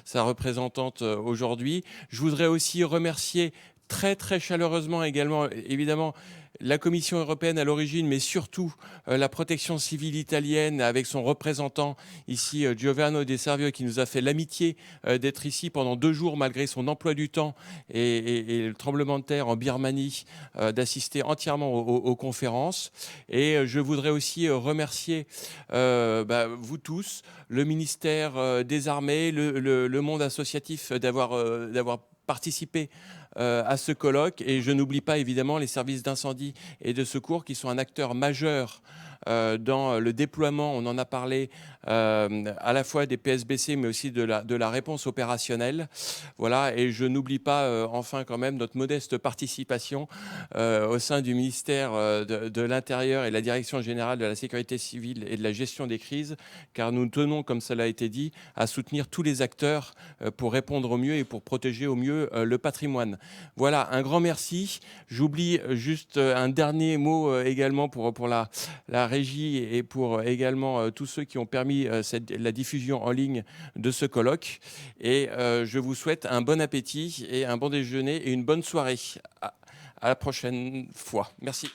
Speaker 5: sa représentante aujourd'hui. Je voudrais aussi remercier très très chaleureusement également, évidemment, la Commission européenne à l'origine, mais surtout la protection civile italienne avec son représentant ici, Giovanni De Servio, qui nous a fait l'amitié d'être ici pendant 2 jours malgré son emploi du temps et le tremblement de terre en Birmanie, d'assister entièrement aux conférences. Et je voudrais aussi remercier vous tous, le ministère des Armées, le monde associatif d'avoir participé à ce colloque, et je n'oublie pas évidemment les services d'incendie et de secours qui sont un acteur majeur dans le déploiement, on en a parlé, à la fois des PSBC mais aussi de la réponse opérationnelle. Voilà, et je n'oublie pas enfin quand même notre modeste participation au sein du ministère de l'Intérieur et de la Direction générale de la sécurité civile et de la gestion des crises, car nous tenons, comme cela a été dit, à soutenir tous les acteurs pour répondre au mieux et pour protéger au mieux le patrimoine. Voilà, un grand merci. J'oublie juste un dernier mot également pour la régie et pour également tous ceux qui ont permis la diffusion en ligne de ce colloque. Et je vous souhaite un bon appétit et un bon déjeuner et une bonne soirée. À la prochaine fois. Merci.